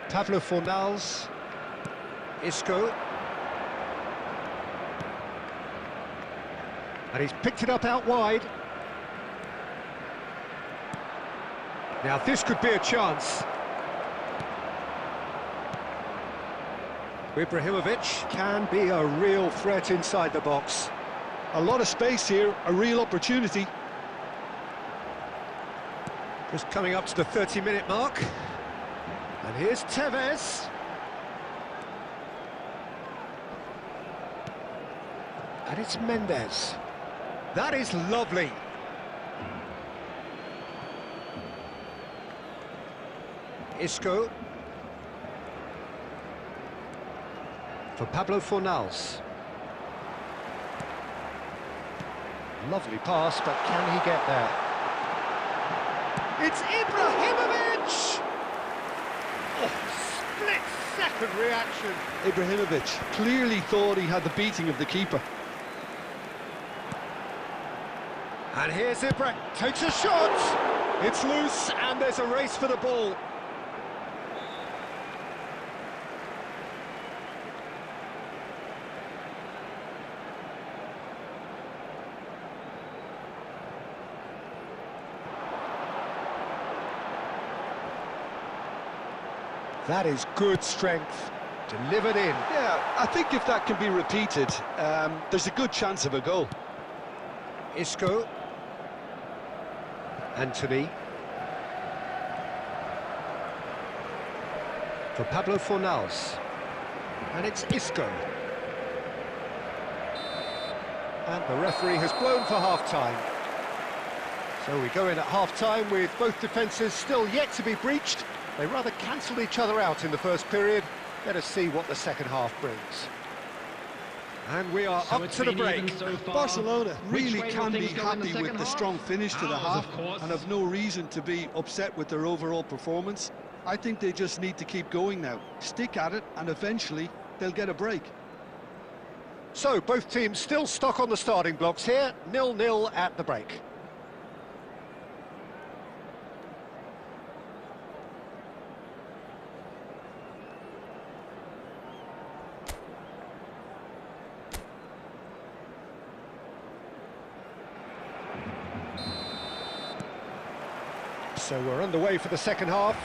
Pablo Fornals. Isco. And he's picked it up out wide. Now this could be a chance. Ibrahimovic can be a real threat inside the box. A lot of space here, a real opportunity. Just coming up to the 30-minute mark. And here's Tevez. And it's Mendes. That is lovely. Isco. For Pablo Fornals. Lovely pass, but can he get there? It's Ibrahimovic! Oh, split-second reaction. Ibrahimovic clearly thought he had the beating of the keeper. And here's Ibra, takes a shot! It's loose, and there's a race for the ball. That is good strength, delivered in. Yeah, I think if that can be repeated, there's a good chance of a goal. Isco. Anthony. For Pablo Fornals. And it's Isco. And the referee has blown for half-time. So we go in at half-time with both defences still yet to be breached. They rather cancelled each other out in the first period. Let us see what the second half brings. And we are up to the break. So far. Barcelona Which really way will can be things go in the happy with second the half? strong finish to the Ours, half of course. and have no reason to be upset with their overall performance. I think they just need to keep going now. Stick at it and eventually they'll get a break. So, both teams still stuck on the starting blocks here, 0-0 at the break. So we're underway for the second half.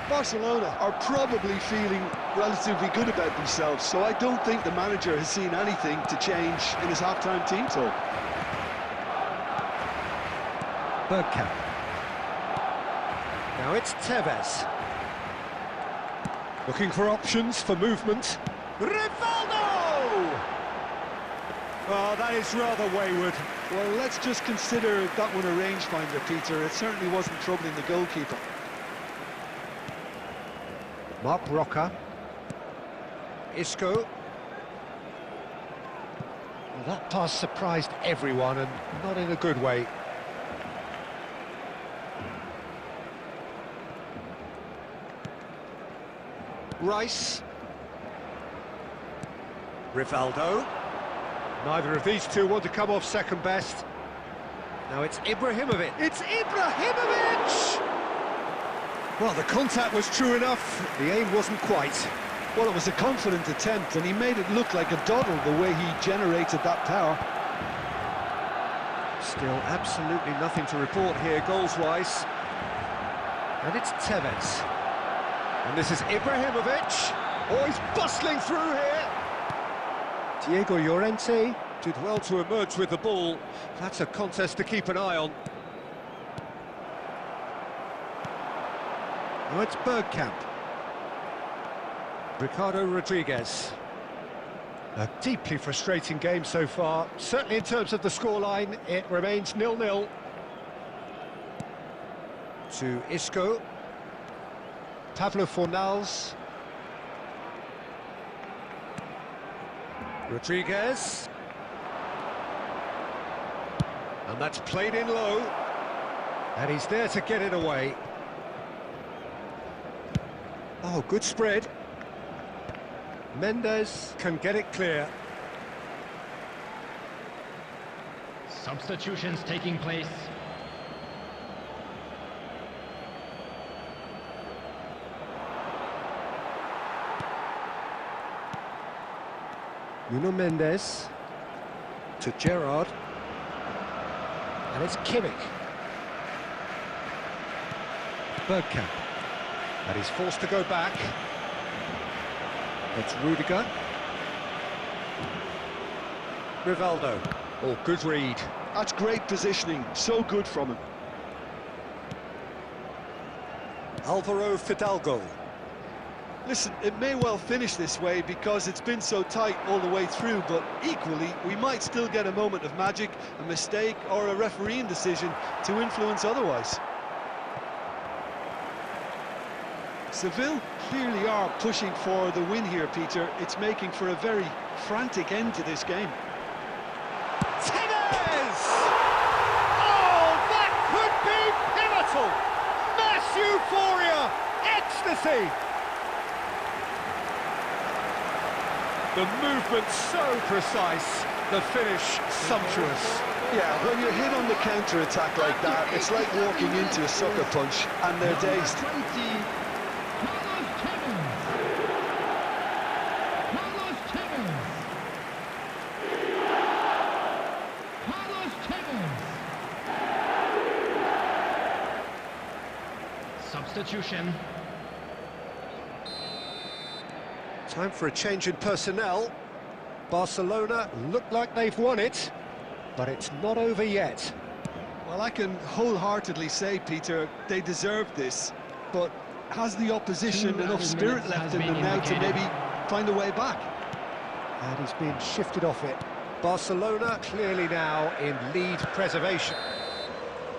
Barcelona are probably feeling relatively good about themselves, so I don't think the manager has seen anything to change in his half-time team talk. Bergkamp. Now it's Tevez. Looking for options for movement. Rivaldo! Oh, that is rather wayward. Well, let's just consider that one a rangefinder, Peter. It certainly wasn't troubling the goalkeeper. Mark Roca. Isco. Well, that pass surprised everyone, and not in a good way. Rice. Rivaldo. Neither of these two want to come off second best. Now it's Ibrahimovic. It's Ibrahimovic! Well, the contact was true enough. The aim wasn't quite. Well, it was a confident attempt, and he made it look like a doddle the way he generated that power. Still absolutely nothing to report here, goals-wise. And it's Tevez. And this is Ibrahimovic. Oh, he's bustling through here. Diego Llorente did well to emerge with the ball. That's a contest to keep an eye on. Now it's Bergkamp. Ricardo Rodriguez. A deeply frustrating game so far. Certainly in terms of the scoreline, it remains 0-0. To Isco. Pablo Fornals. Rodriguez. And that's played in low. And he's there to get it away. Oh, good spread. Mendes can get it clear. Substitutions taking place. Nuno Mendes to Gerrard, and it's Kimmich. Bergkamp, and he's forced to go back. It's Rudiger. Rivaldo. Oh, good read. That's great positioning, so good from him. Alvaro Fidalgo. Listen, it may well finish this way because it's been so tight all the way through, but equally, we might still get a moment of magic, a mistake, or a refereeing decision to influence otherwise. Seville clearly are pushing for the win here, Peter. It's making for a very frantic end to this game. Tevez! Oh, that could be pivotal! Mass euphoria! Ecstasy! The movement so precise, the finish sumptuous. Yeah, when you're hit on the counter-attack like that, it's like walking into a sucker punch, and they're dazed. Substitution. Time for a change in personnel. Barcelona look like they've won it, but it's not over yet. Well, I can wholeheartedly say, Peter, they deserved this, but has the opposition enough spirit left in them now to maybe find a way back? And he's been shifted off it. Barcelona clearly now in lead preservation.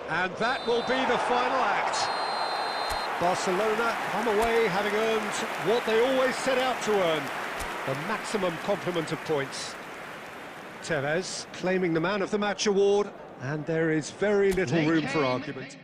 And that will be the final act. Barcelona come away having earned what they always set out to earn. the maximum complement of points. Tevez claiming the Man of the Match award, and there is very little room for argument.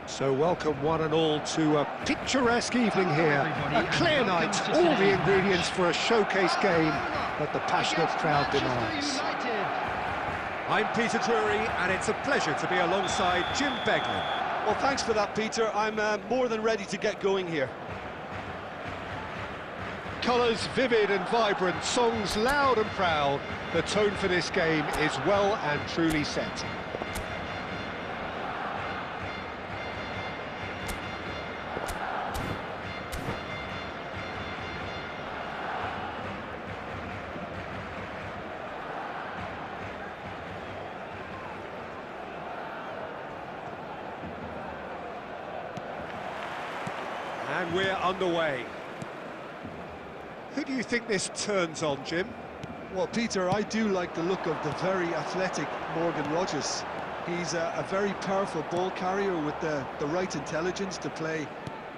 So welcome one and all to a picturesque evening here. A clear night, all the ingredients for a showcase game that the passionate crowd demands. I'm Peter Drury, and it's a pleasure to be alongside Jim Beglin. Well, thanks for that, Peter. I'm more than ready to get going here. Colours vivid and vibrant, songs loud and proud. The tone for this game is well and truly set. And we're underway. Who do you think this turns on, Jim? Well, Peter, I do like the look of the very athletic Morgan Rogers. He's a very powerful ball carrier with the right intelligence to play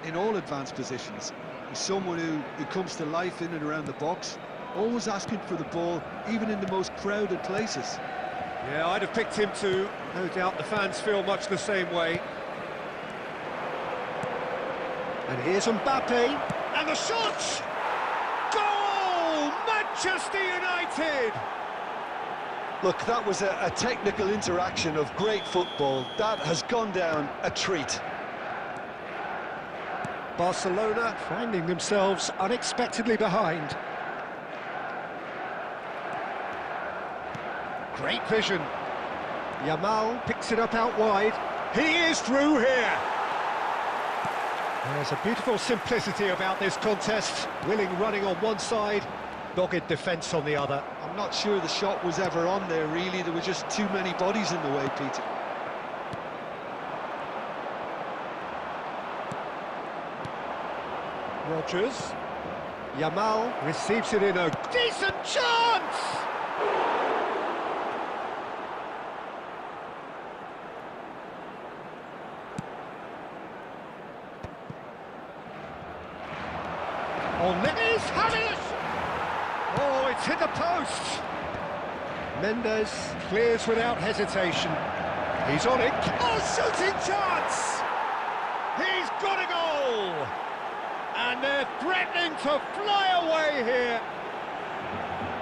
in all advanced positions. He's someone who comes to life in and around the box, always asking for the ball, even in the most crowded places. Yeah, I'd have picked him too. No doubt the fans feel much the same way. And here's Mbappe, and the shot! Goal! Manchester United! Look, that was a technical interaction of great football. That has gone down a treat. Barcelona finding themselves unexpectedly behind. Great vision. Yamal picks it up out wide. He is through here. There's a beautiful simplicity about this contest. Willing running on one side, dogged defence on the other. I'm not sure the shot was ever on there, really. There were just too many bodies in the way, Peter. Rodgers. Yamal receives it in a decent chance! On this, Harris! Oh, it's hit the post! Mendes clears without hesitation. He's on it. Oh, shooting chance! He's got a goal! And they're threatening to fly away here.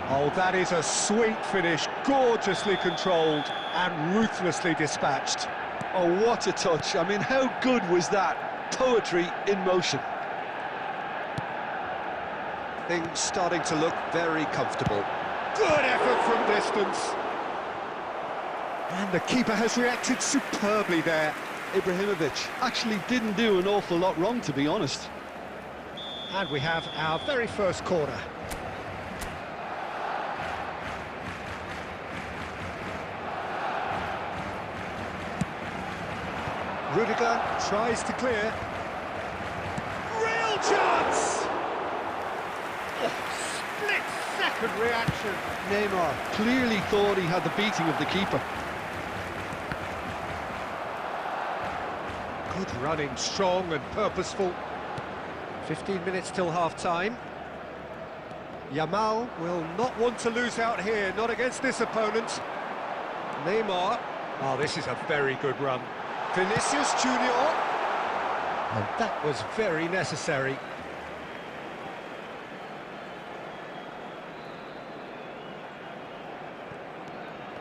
Oh, that is a sweet finish, gorgeously controlled and ruthlessly dispatched. Oh, what a touch. I mean, how good was that? Poetry in motion. Things starting to look very comfortable. Good effort from distance. And the keeper has reacted superbly there. Ibrahimovic actually didn't do an awful lot wrong, to be honest. And we have our very first corner. Rudiger tries to clear. Real chance! Oh, split-second reaction. Neymar clearly thought he had the beating of the keeper. Good running, strong and purposeful. 15 minutes till half-time. Yamal will not want to lose out here, not against this opponent. Neymar. Oh, this is a very good run. Vinicius Junior. And that was very necessary.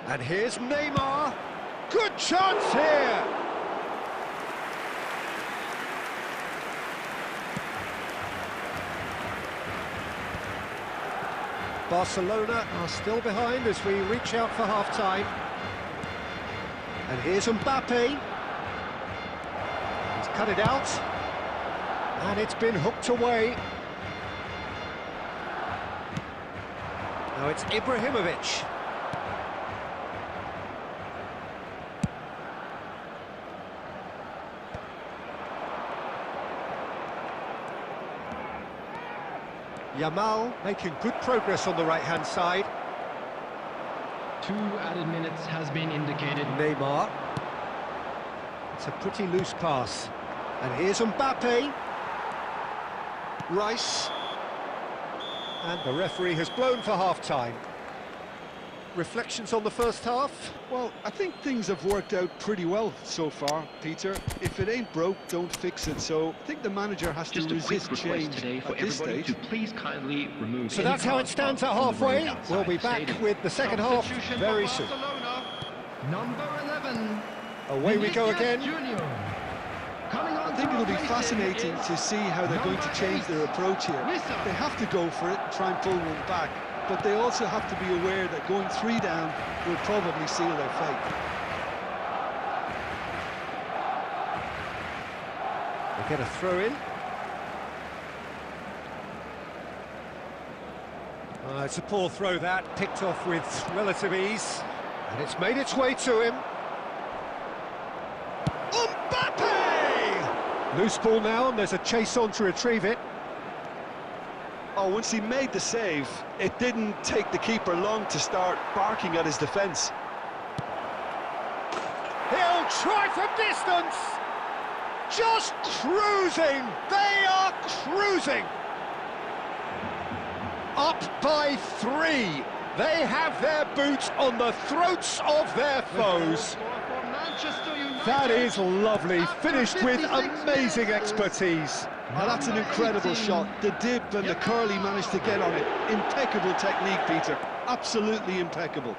And here's Neymar. Good chance here. Barcelona are still behind as we reach out for half-time. And here's Mbappe. He's cut it out. And it's been hooked away. Now it's Ibrahimovic. Yamal making good progress on the right-hand side. 2 added minutes has been indicated. Neymar. It's a pretty loose pass. And here's Mbappe. Rice. And the referee has blown for half-time. Reflections on the first half? Well, I think things have worked out pretty well so far, Peter. If it ain't broke, don't fix it. So I think the manager has to resist change today for at this everybody stage. to please kindly remove. So that's how it stands at halfway. We'll be back with the second half Substitution very for soon. Barcelona, number 11. Away we go Vinicius again. Junior. Coming on I think to it'll be replace him fascinating is to see how they're going to number change 8. their approach here. Wissa. They have to go for it and try and pull one back, but they also have to be aware that going 3 down will probably seal their fate. They get a throw in. It's a poor throw that, picked off with relative ease. And it's made its way to him. Mbappe! Loose ball now, and there's a chase on to retrieve it. Oh, once he made the save, it didn't take the keeper long to start barking at his defence. He'll try from distance! Just cruising! They are cruising! Up by 3. They have their boots on the throats of their foes. That is lovely, finished with amazing expertise. Now that's an incredible shot. The dip and the curl he managed to get on it. Impeccable technique, Peter. Absolutely impeccable.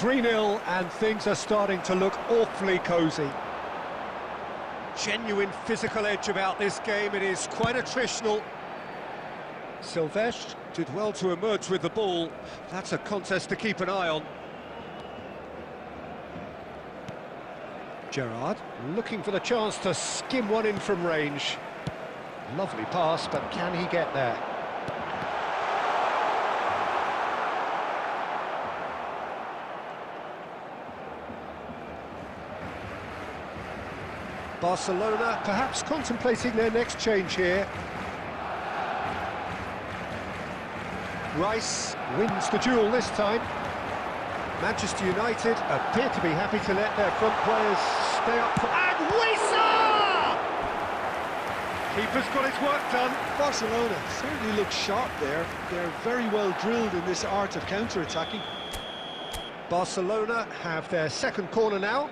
3-0, and things are starting to look awfully cosy. Genuine physical edge about this game. It is quite attritional. Silvestre did well to emerge with the ball. That's a contest to keep an eye on. Gerrard looking for the chance to skim one in from range. Lovely pass, but can he get there? Barcelona perhaps contemplating their next change here. Rice wins the duel this time. Manchester United appear to be happy to let their front players stay up for... And Wissa! Keeper's got his work done. Barcelona certainly look sharp there. They're very well drilled in this art of counter-attacking. Barcelona have their second corner now.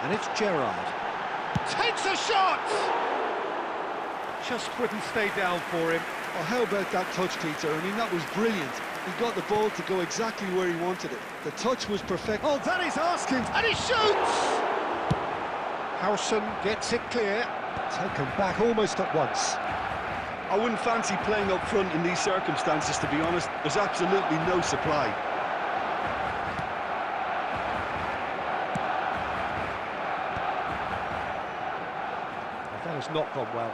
And it's Gerrard. Takes a shot! Just wouldn't stay down for him. Oh, how about that touch, Peter? I mean, that was brilliant. He got the ball to go exactly where he wanted it. The touch was perfect. Oh, that is asking, and he shoots! Howson gets it clear. Taken back almost at once. I wouldn't fancy playing up front in these circumstances, to be honest. There's absolutely no supply. That has not gone well.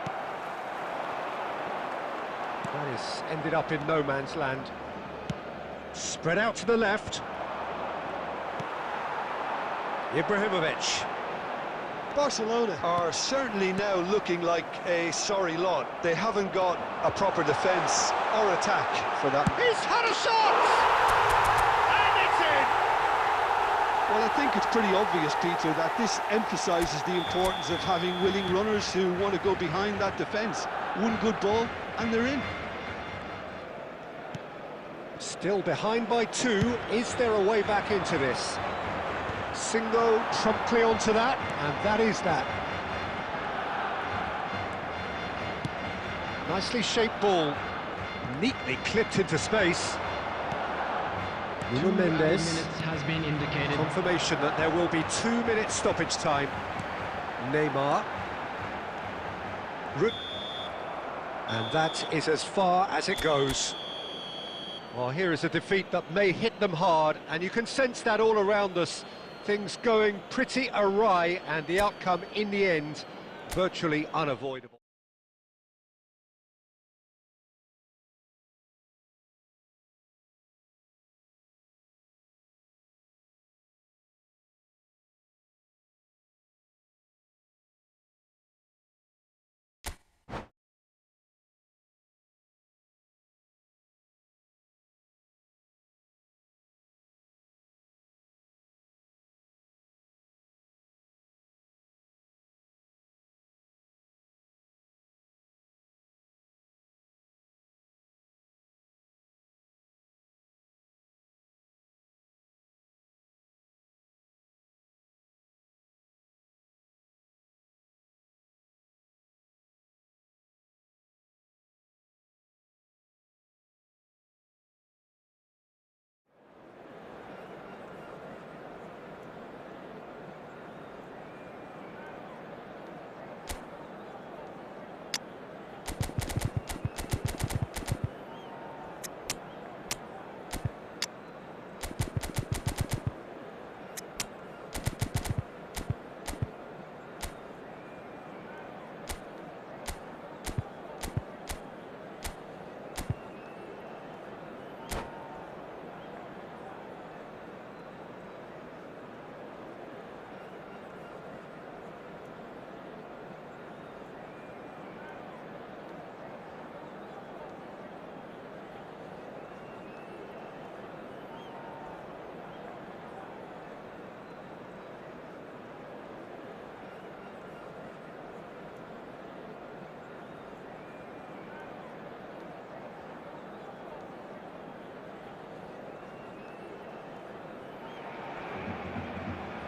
That has ended up in no man's land. Spread out to the left. Ibrahimovic. Barcelona are certainly now looking like a sorry lot. They haven't got a proper defence or attack for that. He's had a shot! And it's in! Well, I think it's pretty obvious, Peter, that this emphasises the importance of having willing runners who want to go behind that defence. One good ball, and they're in. Still behind by 2. Is there a way back into this? Singo promptly onto that, and that is that. Nicely shaped ball, neatly clipped into space. Nuno Mendes. Minutes has been indicated. Confirmation that there will be 2 minutes stoppage time. Neymar. And that is as far as it goes. Well, here is a defeat that may hit them hard, and you can sense that all around us. Things going pretty awry, and the outcome in the end virtually unavoidable.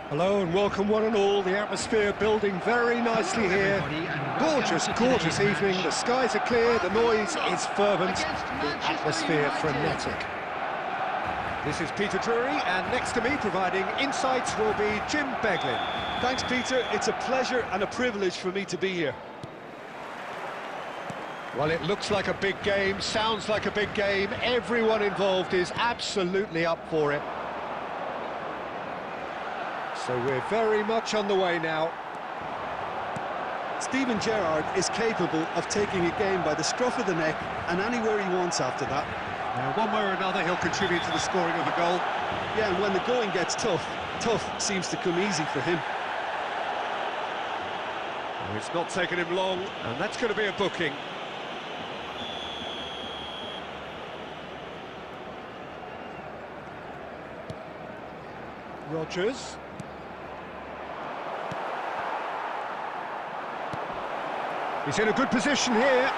Hello and welcome one and all. The atmosphere building very nicely here. Gorgeous, gorgeous evening. The skies are clear, the noise is fervent, the atmosphere frenetic. This is Peter Drury, and next to me providing insights will be Jim Beglin. Thanks, Peter. It's a pleasure and a privilege for me to be here. Well, it looks like a big game, sounds like a big game. Everyone involved is absolutely up for it. So we're very much on the way now. Steven Gerrard is capable of taking a game by the scruff of the neck and anywhere he wants after that. Now, one way or another, he'll contribute to the scoring of a goal. Yeah, and when the going gets tough, tough seems to come easy for him. Well, it's not taken him long, and that's going to be a booking. Rodgers. He's in a good position here.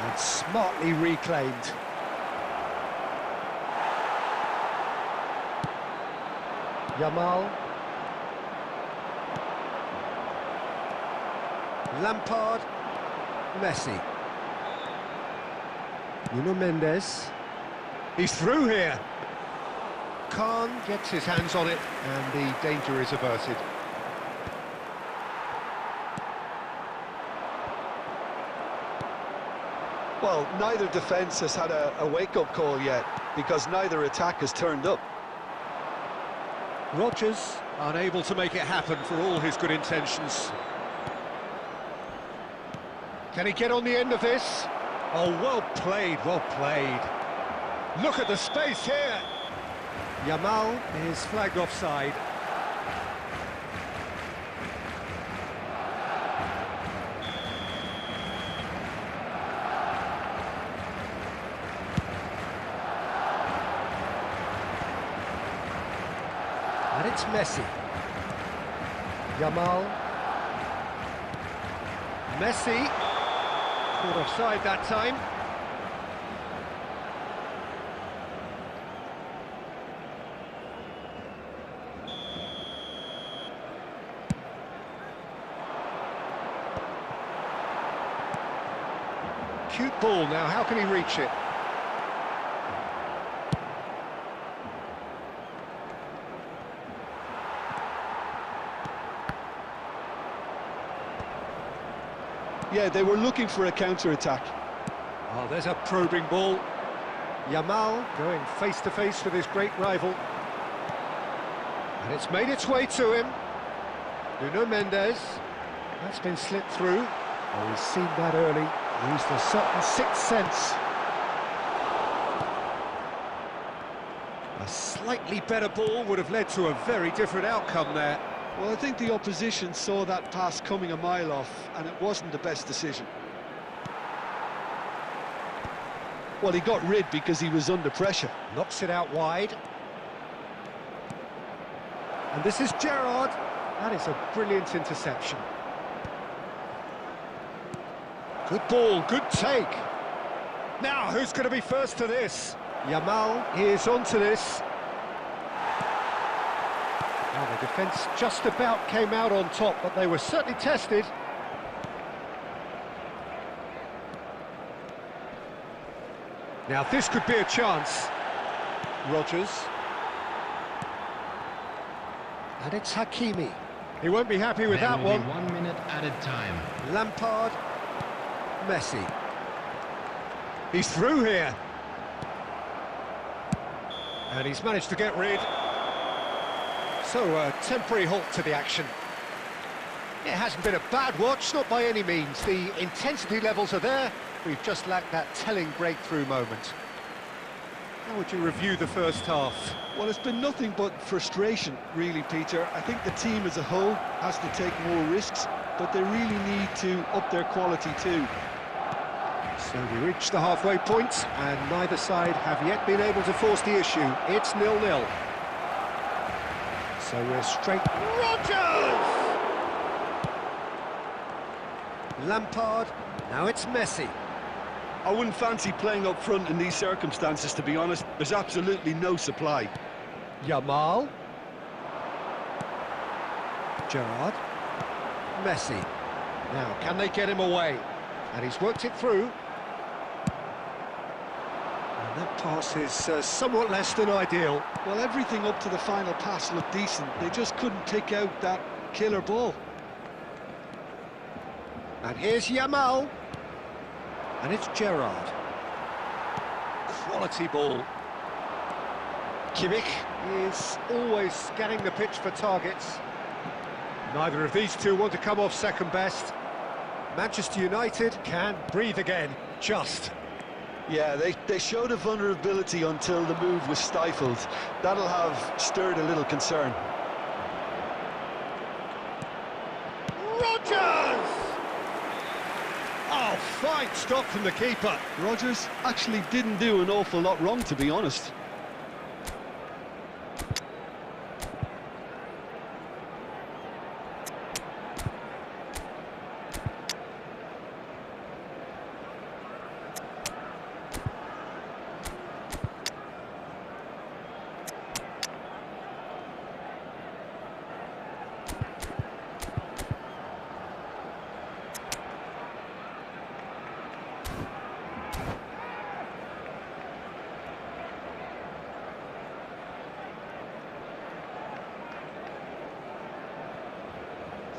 And smartly reclaimed. Yamal. Lampard. Messi. Nuno Mendes. He's through here. Khan gets his hands on it, and the danger is averted. Well, neither defence has had a wake-up call yet, because neither attack has turned up. Rodgers unable to make it happen for all his good intentions. Can he get on the end of this? Oh, well played, well played. Look at the space here. Yamal is flagged offside. And it's Messi. Yamal. Messi. Caught offside that time. Cute ball now, how can he reach it? Yeah, they were looking for a counter-attack. Oh, there's a probing ball. Yamal going face-to-face with his great rival. And it's made its way to him. Nuno Mendes. That's been slipped through. Oh, he's seen that early. Used a certain sixth sense. A slightly better ball would have led to a very different outcome there. Well, I think the opposition saw that pass coming a mile off, and it wasn't the best decision. Well, he got rid because he was under pressure. Knocks it out wide. And this is Gerrard. That is a brilliant interception. Good ball, good take. Now, who's going to be first to this? Yamal is onto this. Now, the defence just about came out on top, but they were certainly tested. Now, this could be a chance. Rodgers. And it's Hakimi. He won't be happy with that one. 1 minute added time. Lampard. Messi. He's through here. And he's managed to get rid. So a temporary halt to the action. It hasn't been a bad watch, not by any means. The intensity levels are there. We've just lacked that telling breakthrough moment. How would you review the first half? Well, it's been nothing but frustration, really, Peter. I think the team as a whole has to take more risks, but they really need to up their quality too. So we reach the halfway point, and neither side have yet been able to force the issue. It's 0-0. So we're straight... Rodgers! Lampard, now it's Messi. I wouldn't fancy playing up front in these circumstances, to be honest. There's absolutely no supply. Yamal. Gerrard. Messi. Now, can they get him away? And he's worked it through. And that pass is somewhat less than ideal. Well, everything up to the final pass looked decent. They just couldn't pick out that killer ball. And here's Yamal. And it's Gerrard. Quality ball. Kimmich is always scanning the pitch for targets. Neither of these two want to come off second best. Manchester United can breathe again, just. Yeah, they showed a vulnerability until the move was stifled. That'll have stirred a little concern. Rodgers! Oh, fine stop from the keeper. Rodgers actually didn't do an awful lot wrong, to be honest.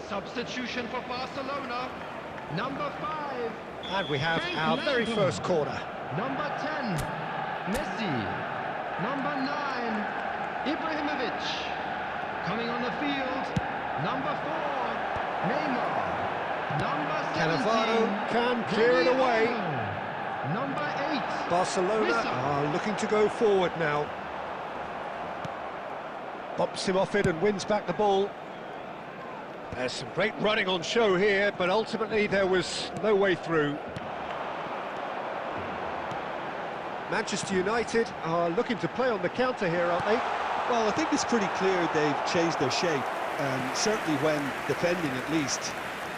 Substitution for Barcelona. Number 5. And we have Frank our very Lampard. first corner. Number 10, Messi. Number 9, Ibrahimovic. Coming on the field, number 4, Neymar. Number 17, Cannavaro can clear it away. Ronaldo. Number 8, Barcelona Whistle. are looking to go forward now. Bumps him off it and wins back the ball. There's some great running on show here, but ultimately there was no way through. Manchester United are looking to play on the counter here, aren't they? Well, I think it's pretty clear they've changed their shape, certainly when defending at least,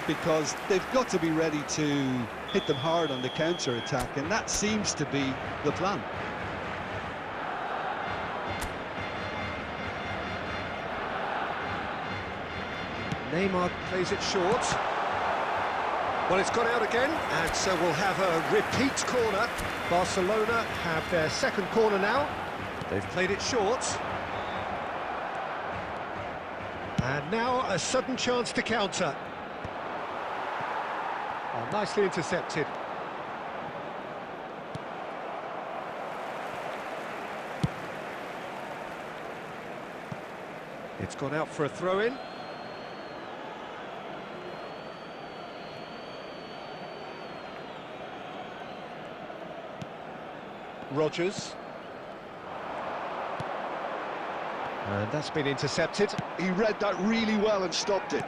because they've got to be ready to hit them hard on the counter-attack, and that seems to be the plan. Neymar plays it short. Well, it's gone out again, and so we'll have a repeat corner. Barcelona have their second corner now. They've played it short. And now a sudden chance to counter. Oh, nicely intercepted. It's gone out for a throw-in. Rodgers. And that's been intercepted. He read that really well and stopped it.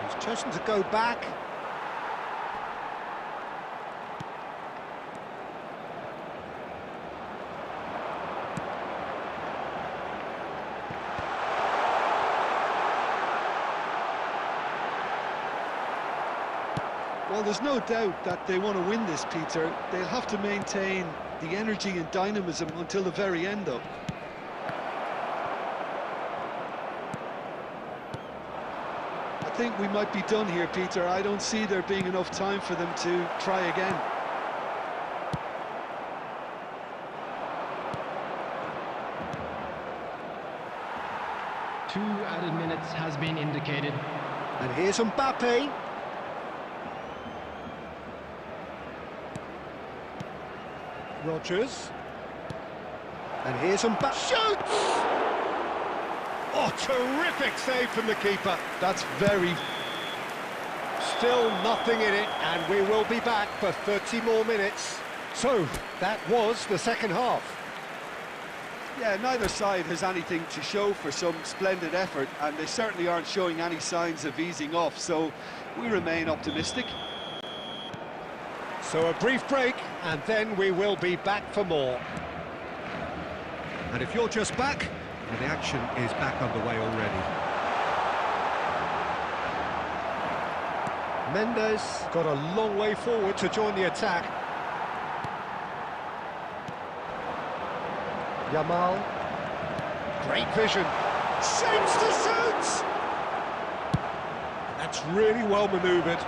He's chosen to go back. Well, there's no doubt that they want to win this, Peter. They'll have to maintain the energy and dynamism until the very end, though. I think we might be done here, Peter. I don't see there being enough time for them to try again. Two added minutes has been indicated. And here's Mbappe. Rodgers. And here's Mbappe. Shoots! Oh, terrific save from the keeper. That's very... Still nothing in it, and we will be back for 30 more minutes. So, that was the second half. Yeah, neither side has anything to show for some splendid effort, and they certainly aren't showing any signs of easing off, so we remain optimistic. So a brief break, and then we will be back for more. And if you're just back, well, the action is back underway already. Mendes got a long way forward to join the attack. Yamal, great vision, shapes to shoot! That's really well manoeuvred.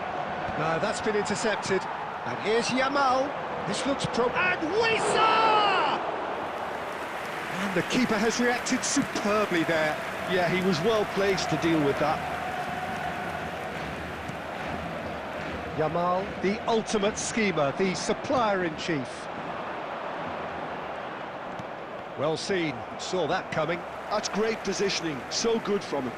No, that's been intercepted. And here's Yamal. This looks And Wissa! And the keeper has reacted superbly there. Yeah, he was well placed to deal with that. Yamal, the ultimate schemer, the supplier-in-chief. Well seen, saw that coming. That's great positioning, so good from him.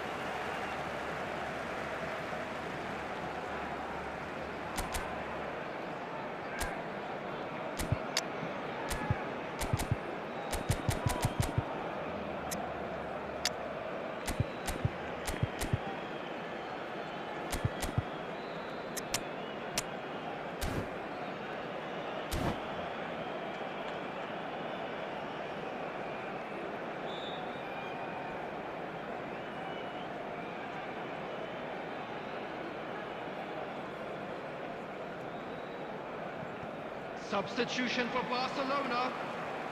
Substitution for Barcelona,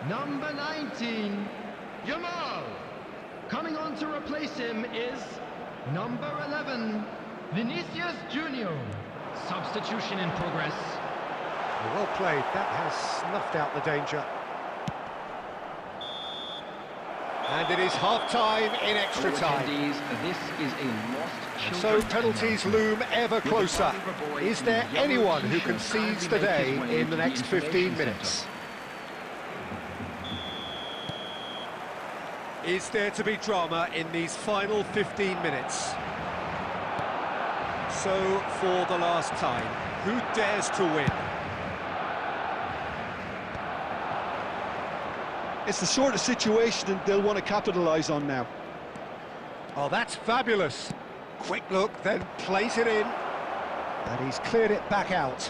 number 19, Yamal. Coming on to replace him is number 11, Vinicius Junior. Substitution in progress. Well played, that has snuffed out the danger. And it is half-time in extra time. This is a lost So penalties loom ever closer. Is there anyone who concedes the day in the next 15 minutes? Is there to be drama in these final 15 minutes? So, for the last time, who dares to win? It's the sort of situation they'll want to capitalise on now. Oh, that's fabulous. Quick look, then plays it in. And he's cleared it back out.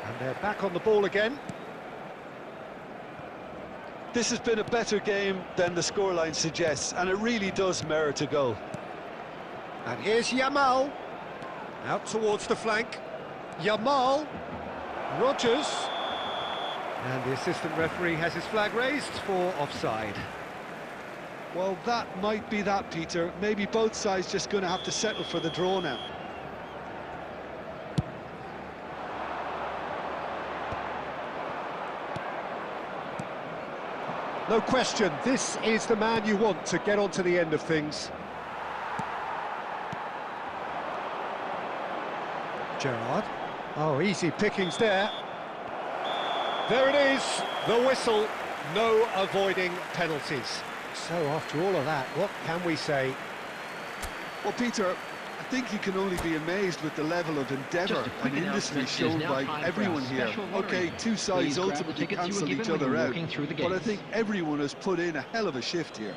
And they're back on the ball again. This has been a better game than the scoreline suggests, and it really does merit a goal. And here's Yamal. Out towards the flank. Yamal. Rodgers. And the assistant referee has his flag raised for offside. Well, that might be that, Peter. Maybe both sides just going to have to settle for the draw now. No question, this is the man you want to get onto the end of things. Gerrard. Oh, easy pickings there. There it is, the whistle. No avoiding penalties. So after all of that, what can we say? Well, Peter, I think you can only be amazed with the level of endeavour and industry shown by everyone here. OK, two sides ultimately cancel each other out, but I think everyone has put in a hell of a shift here.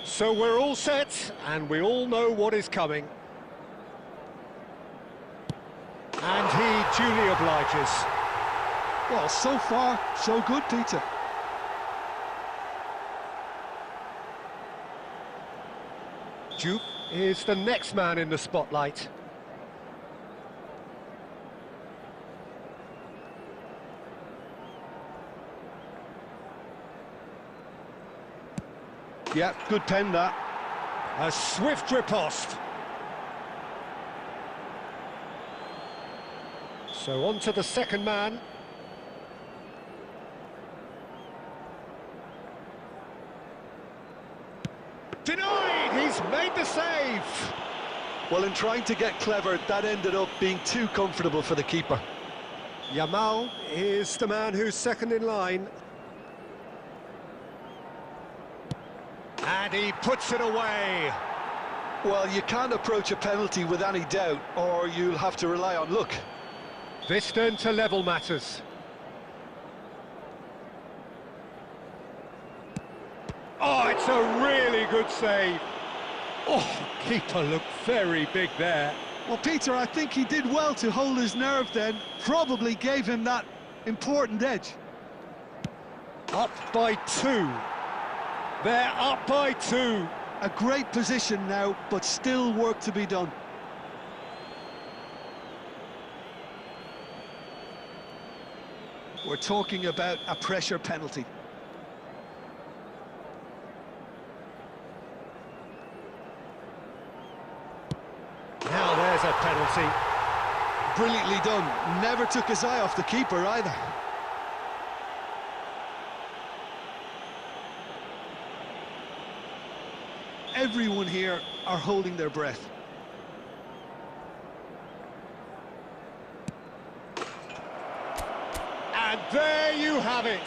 So we're all set, and we all know what is coming. And he duly obliges. Well, so far, so good, Peter. Jupe is the next man in the spotlight. Yeah, good pen, that. A swift riposte. So on to the second man. Denied! He's made the save! Well, in trying to get clever, that ended up being too comfortable for the keeper. Yamal is the man who's second in line. And he puts it away. Well, you can't approach a penalty with any doubt, or you'll have to rely on luck. This then to level matters. Oh, it's a really good save. Oh, keeper looked very big there. Well, Peter, I think he did well to hold his nerve then. Probably gave him that important edge. Up by 2. They're up by 2. A great position now, but still work to be done. We're talking about a pressure penalty. quality. Brilliantly done. Never took his eye off the keeper either. Everyone here are holding their breath. And there you have it.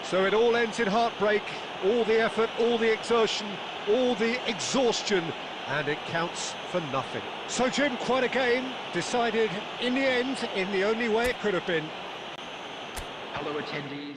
So it all ends in heartbreak, all the effort, all the exertion, all the exhaustion, and it counts for nothing. So Jim, quite a game, decided in the end, in the only way it could have been. Hello, attendees.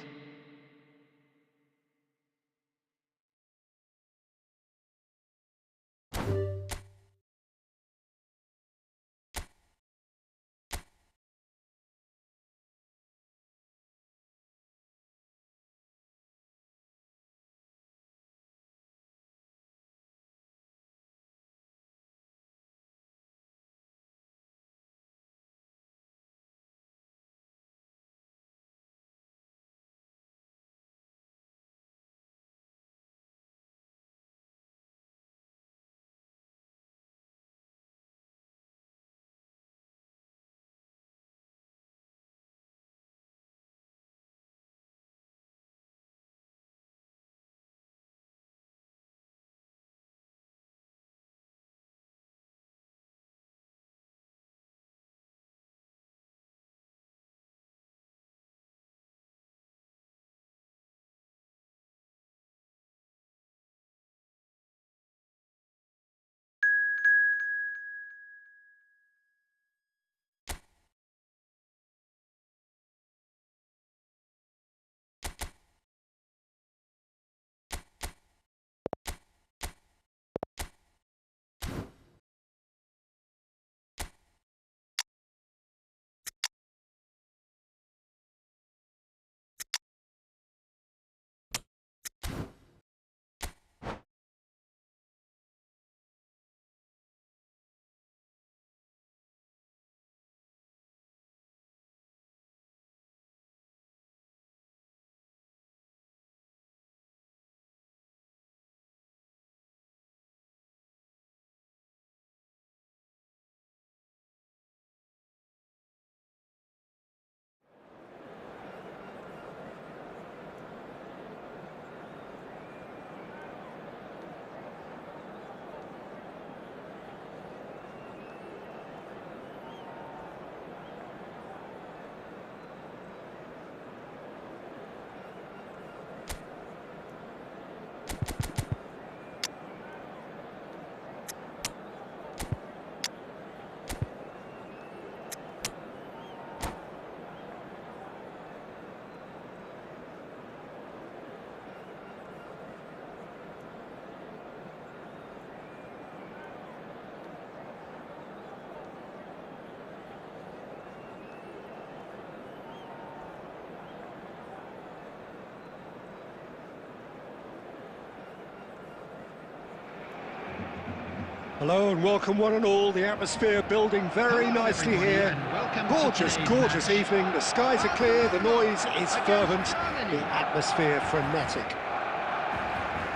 Hello and welcome one and all. The atmosphere building very Hello, nicely everybody, here. and welcome to Gorgeous, today's gorgeous match. evening. The skies are clear, the noise is fervent, the atmosphere frenetic.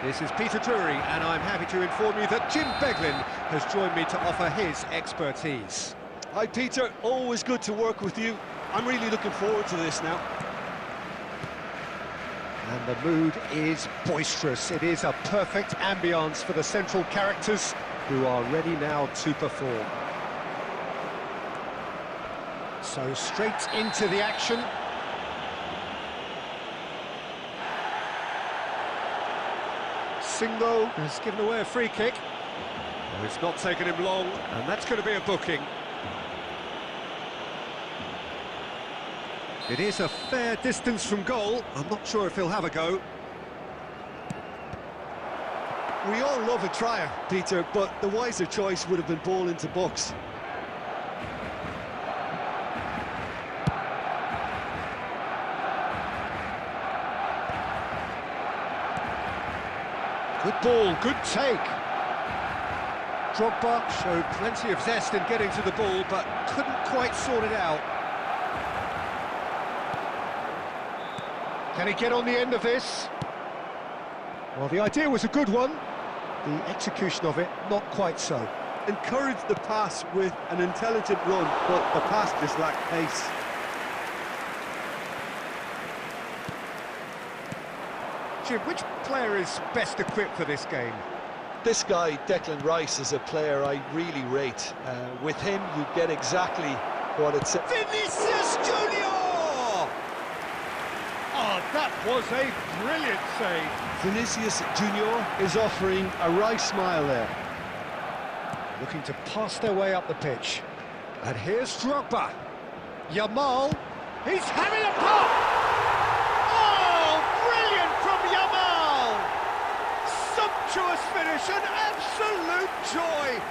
This is Peter Drury, and I'm happy to inform you that Jim Beglin has joined me to offer his expertise. Hi Peter, always good to work with you. I'm really looking forward to this now. And the mood is boisterous. It is a perfect ambience for the central characters who are ready now to perform. So straight into the action. Singo has given away a free kick. Oh, it's not taken him long, and that's going to be a booking. It is a fair distance from goal. I'm not sure if he'll have a go. We all love a trier, Peter, but the wiser choice would have been ball into box. Good ball, good take. Drogba showed plenty of zest in getting to the ball, but couldn't quite sort it out. Can he get on the end of this? Well, the idea was a good one. The execution of it, not quite so. encouraged the pass with an intelligent run, but the pass just lacked pace. Jim, which player is best equipped for this game? This guy, Declan Rice, is a player I really rate. With him, you get exactly what it's... Vinicius Junior! Oh, that was a brilliant save. Vinicius Junior is offering a Rice smile there. Looking to pass their way up the pitch. And here's Drogba. Yamal. He's having a pop! Oh, brilliant from Yamal! Sumptuous finish, an absolute joy!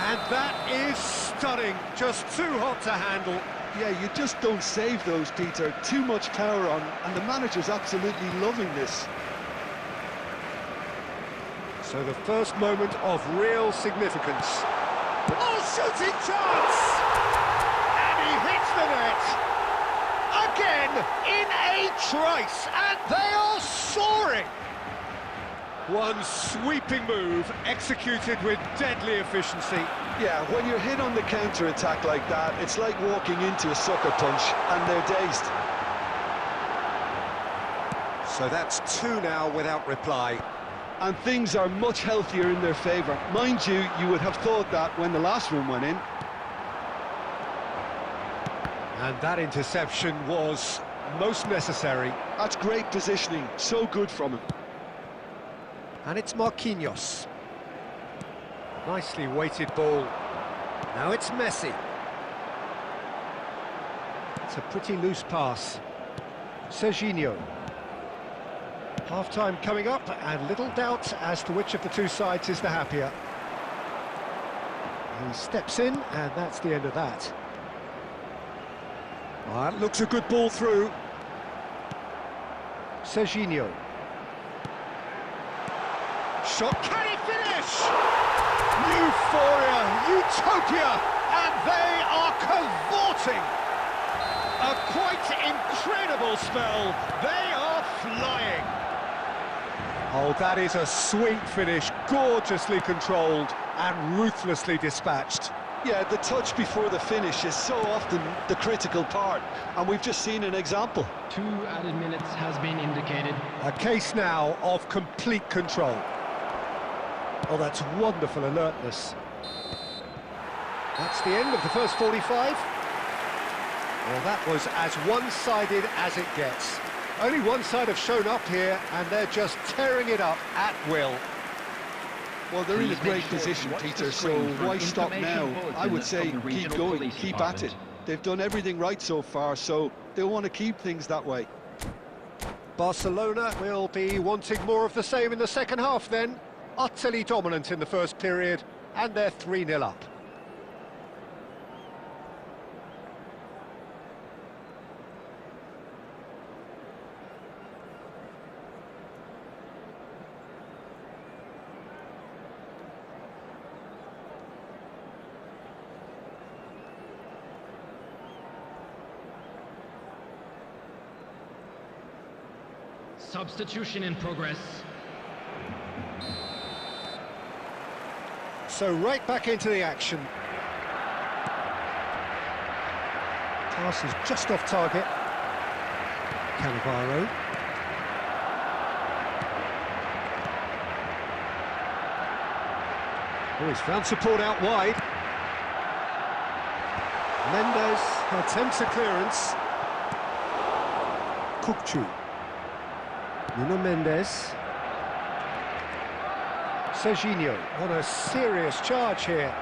And that is stunning, just too hot to handle. Yeah, you just don't save those, Peter. Too much power on, and the manager's absolutely loving this. So the first moment of real significance. Oh, shooting chance! And he hits the net! Again, in a trice, and they are soaring! One sweeping move, executed with deadly efficiency. Yeah, when you're hit on the counter-attack like that, it's like walking into a sucker punch, and they're dazed. So that's two now without reply. And things are much healthier in their favour. Mind you, you would have thought that when the last one went in. And that interception was most necessary. That's great positioning, so good from him. And it's Marquinhos. Nicely weighted ball. Now it's Messi. It's a pretty loose pass. Serginho. Half-time coming up, and little doubt as to which of the two sides is the happier. He steps in, and that's the end of that. Well, that looks a good ball through. Serginho. Shot, can he finish? Euphoria, utopia, and they are cavorting. A quite incredible spell. They are flying. Oh, that is a sweet finish, gorgeously controlled and ruthlessly dispatched. Yeah, the touch before the finish is so often the critical part, and we've just seen an example. 2 added minutes has been indicated. A case now of complete control. Oh, that's wonderful alertness. That's the end of the first 45. Well, that was as one-sided as it gets. Only one side have shown up here, and they're just tearing it up at will. Well, they're in a great position, Peter, so why stop now? I would say keep going, keep at it. They've done everything right so far, so they'll want to keep things that way. Barcelona will be wanting more of the same in the second half then. Utterly dominant in the first period, and they're 3-0 up. Substitution in progress. So right back into the action. Pass is just off target. Cannavaro. Oh, he's found support out wide. Mendes attempts a clearance. Kukçu. Nuno Mendes. Serginho on a serious charge here.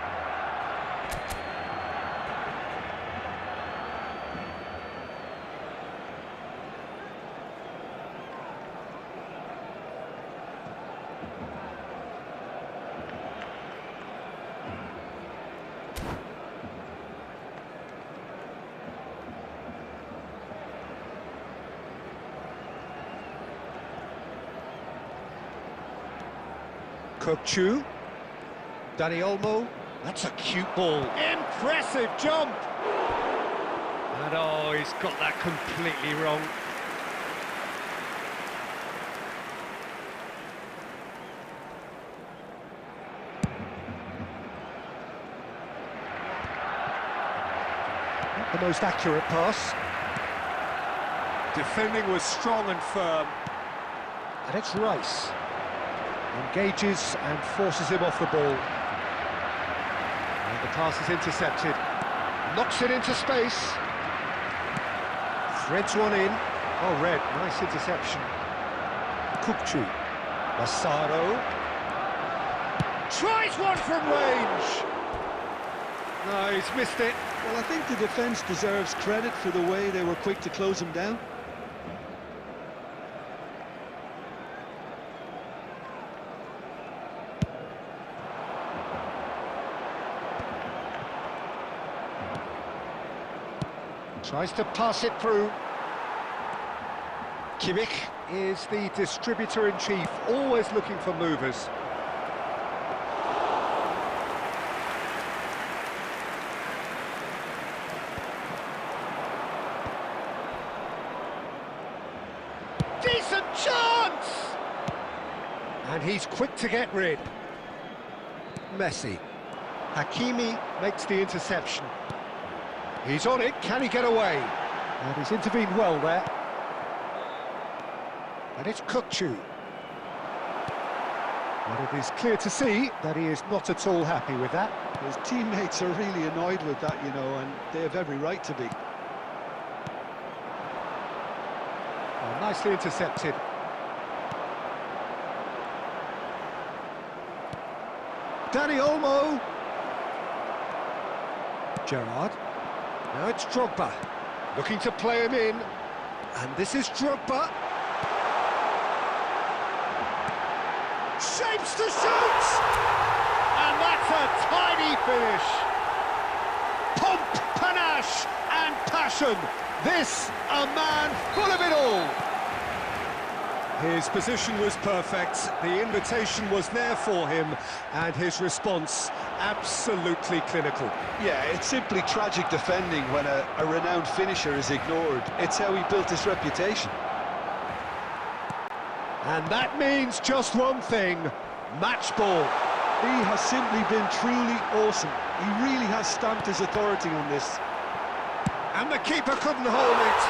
Kukçu. Dani Olmo. That's a cute ball. Impressive jump. And oh, he's got that completely wrong. Not the most accurate pass. Defending was strong and firm. And it's Rice. Engages and forces him off the ball. And the pass is intercepted. Knocks it into space. Threads one in. Oh, Red, nice interception. Kukcu. Massaro. Tries one from range. No, he's missed it. Well, I think the defence deserves credit for the way they were quick to close him down. Tries to pass it through. Kimmich is the distributor-in-chief, always looking for movers. Decent chance! And he's quick to get rid. Messi. Hakimi makes the interception. He's on it, can he get away? And he's intervened well there. And it's Kukcu. And it is clear to see that he is not at all happy with that. His teammates are really annoyed with that, you know, and they have every right to be. Oh, nicely intercepted. Dani Olmo. Gerrard. Now it's Drogba, looking to play him in, and this is Drogba. Shapes to shoot! And that's a tiny finish. Pomp, panache and passion. This, a man full of it all. His position was perfect, the invitation was there for him, and his response absolutely clinical. Yeah, it's simply tragic defending when a renowned finisher is ignored. It's how he built his reputation. And that means just one thing, match ball. He has simply been truly awesome. He really has stamped his authority on this. And the keeper couldn't hold it.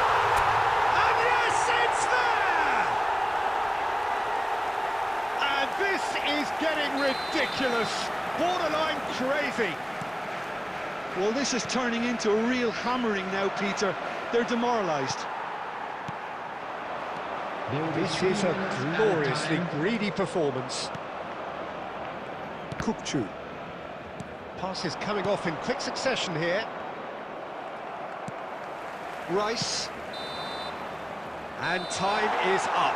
And yes, it's there! And this is getting ridiculous. Borderline crazy. Well, this is turning into a real hammering now, Peter. They're demoralised. This is a gloriously greedy performance. Kukcu. Passes coming off in quick succession here. Rice. And time is up.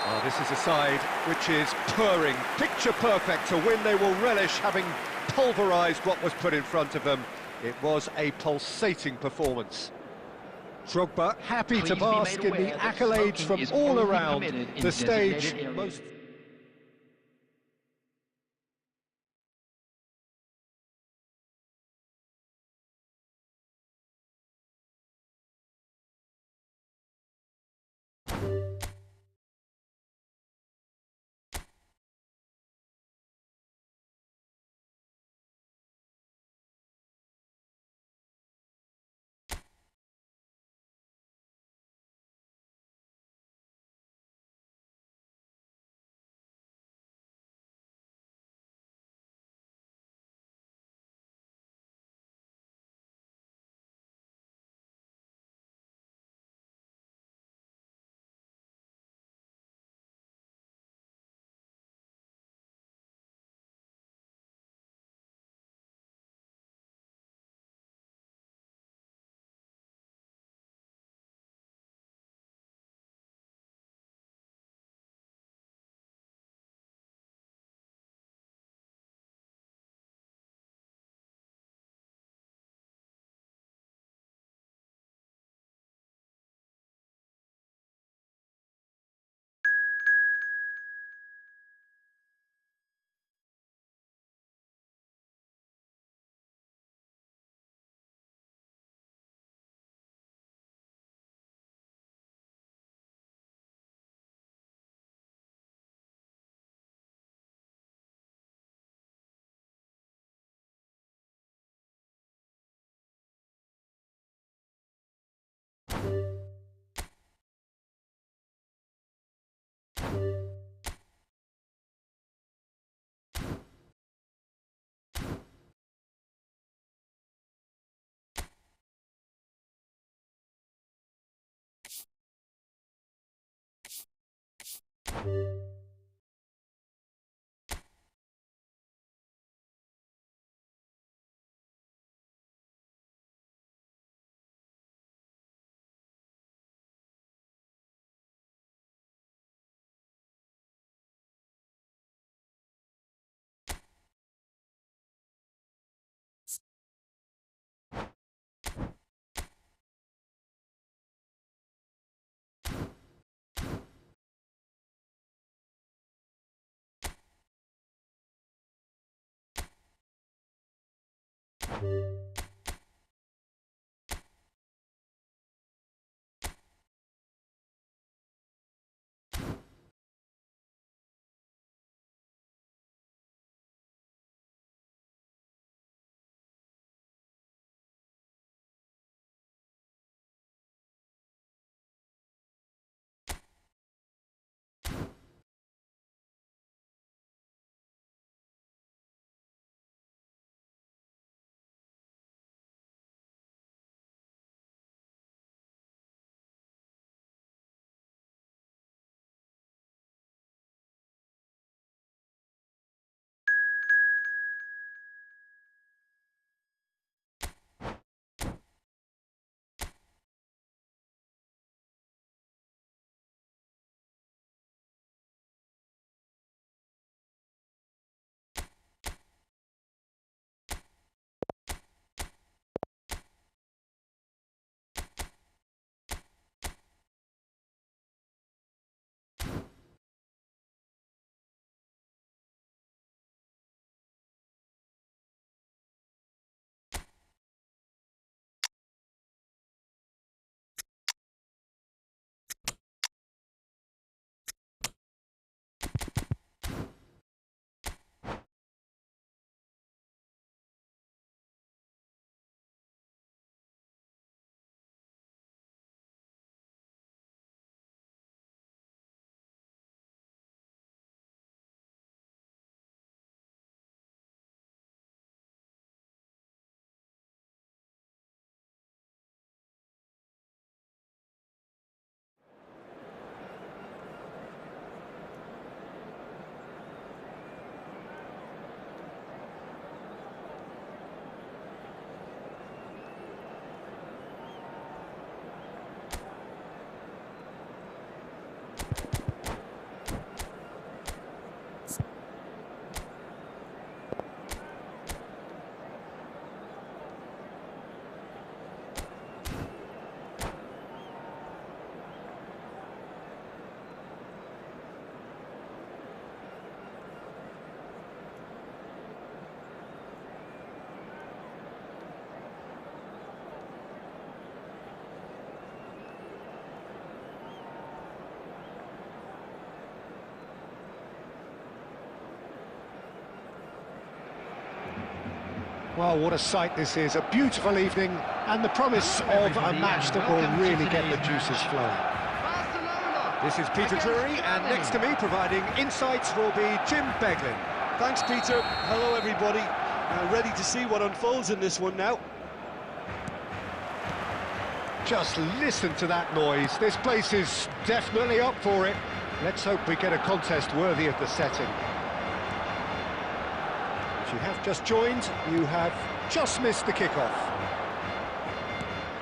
Oh, this is a side which is purring, picture perfect to win. They will relish having pulverised what was put in front of them. It was a pulsating performance. Drogba happy to bask in the accolades from all around the stage. Most Well, what a sight this is. A beautiful evening and the promise of a match that will really get the juices flowing. This is Peter Drury, and next to me providing insights will be Jim Beglin. Thanks, Peter. Hello, everybody. Ready to see what unfolds in this one now. Just listen to that noise. This place is definitely up for it. Let's hope we get a contest worthy of the setting. If you have just joined, you have just missed the kickoff.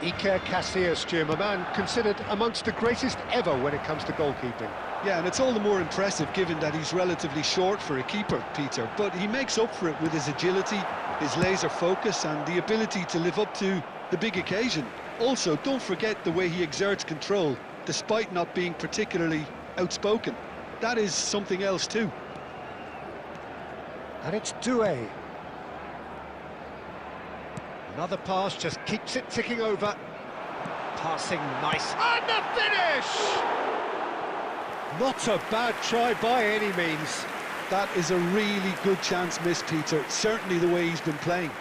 Iker Casillas, Jim, a man considered amongst the greatest ever when it comes to goalkeeping. Yeah, and it's all the more impressive given that he's relatively short for a keeper, Peter. But he makes up for it with his agility, his laser focus and the ability to live up to the big occasion. Also, don't forget the way he exerts control, despite not being particularly outspoken. That is something else too. And it's Doué. Another pass just keeps it ticking over. Passing nice. And the finish! Not a bad try by any means. That is a really good chance missed, Peter. Certainly the way he's been playing.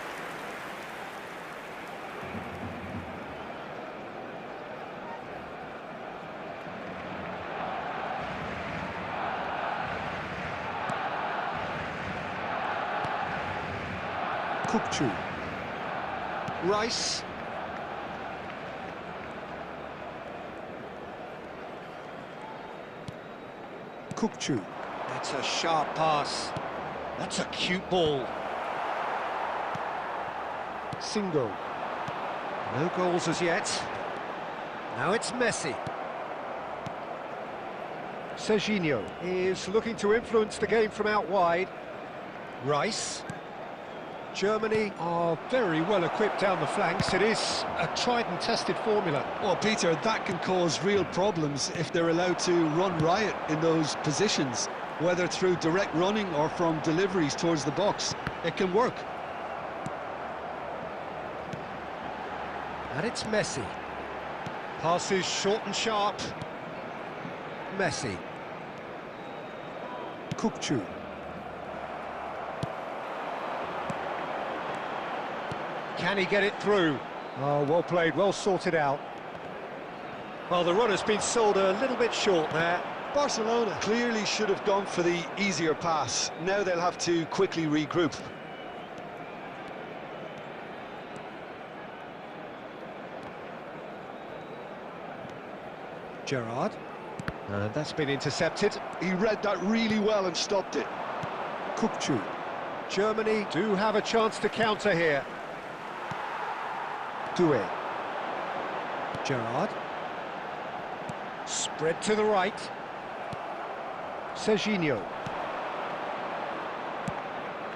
Kukçu. Rice. Kukçu. That's a sharp pass. That's a cute ball. Singo. No goals as yet. Now it's Messi. Serginho is looking to influence the game from out wide. Rice. Germany are very well equipped down the flanks. It is a tried and tested formula. Well, Peter, that can cause real problems if they're allowed to run riot in those positions, whether through direct running or from deliveries towards the box. It can work. And it's Messi. Passes short and sharp. Messi. Kukçu. Can he get it through? Oh, well played, well sorted out. Well, the run has been sold a little bit short there. Barcelona clearly should have gone for the easier pass. Now they'll have to quickly regroup. Gerrard. And that's been intercepted. He read that really well and stopped it. Kukçu. Germany do have a chance to counter here. Doué. Gerrard. Spread to the right. Serginho.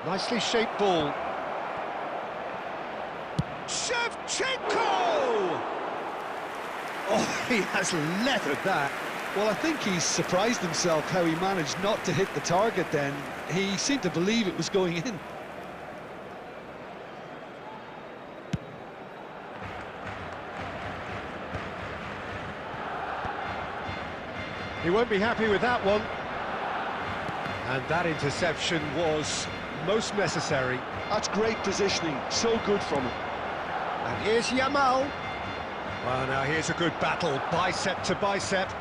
Nicely shaped ball. Shevchenko! Oh, he has leathered that. Well, I think he's surprised himself how he managed not to hit the target then. He seemed to believe it was going in. He won't be happy with that one. And that interception was most necessary. That's great positioning, so good from him. And here's Yamal. Well, now here's a good battle, bicep to bicep.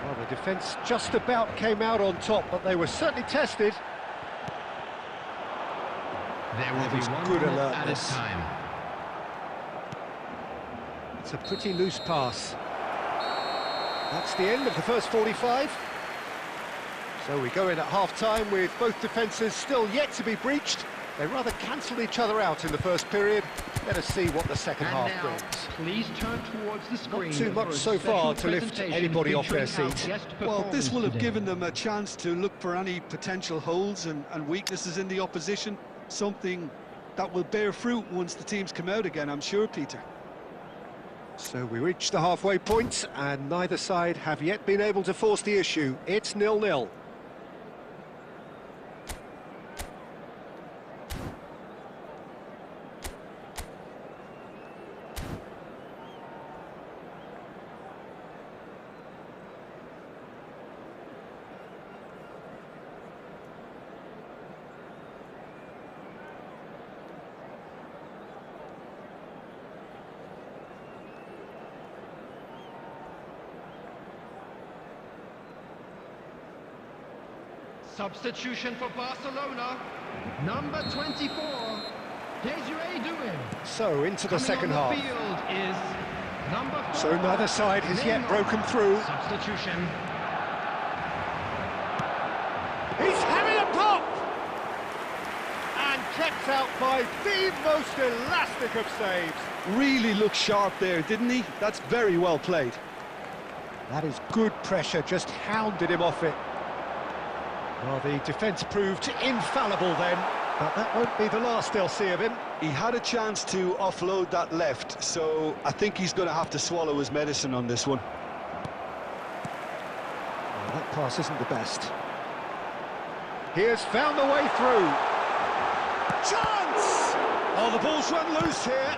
Well, the defence just about came out on top, but they were certainly tested. There will be one good minute at a alertness. time. It's a pretty loose pass. That's the end of the first 45. So we go in at half-time with both defences still yet to be breached. They rather cancelled each other out in the first period. Let us see what the second And half now, brings. please turn towards the screen. Not too much for a so far special to lift presentation anybody off their featuring our seat. guest Well, this will have performers given today. them a chance to look for any potential holes and weaknesses in the opposition, something that will bear fruit once the teams come out again, I'm sure, Peter. So we reach the halfway point, and neither side have yet been able to force the issue. It's 0-0. Substitution for Barcelona, number 24, Desiree Doué. So into the second Coming on half. the field is number 4. So neither side has yet Neymar. broken through. Substitution. He's having a pop! And kept out by the most elastic of saves. Really looked sharp there, didn't he? That's very well played. That is good pressure, just hounded him off it. Well, the defence proved infallible then, but that won't be the last they'll see of him. He had a chance to offload that left, so I think he's going to have to swallow his medicine on this one. Well, that pass isn't the best. He has found the way through. Chance! Oh, the ball's run loose here.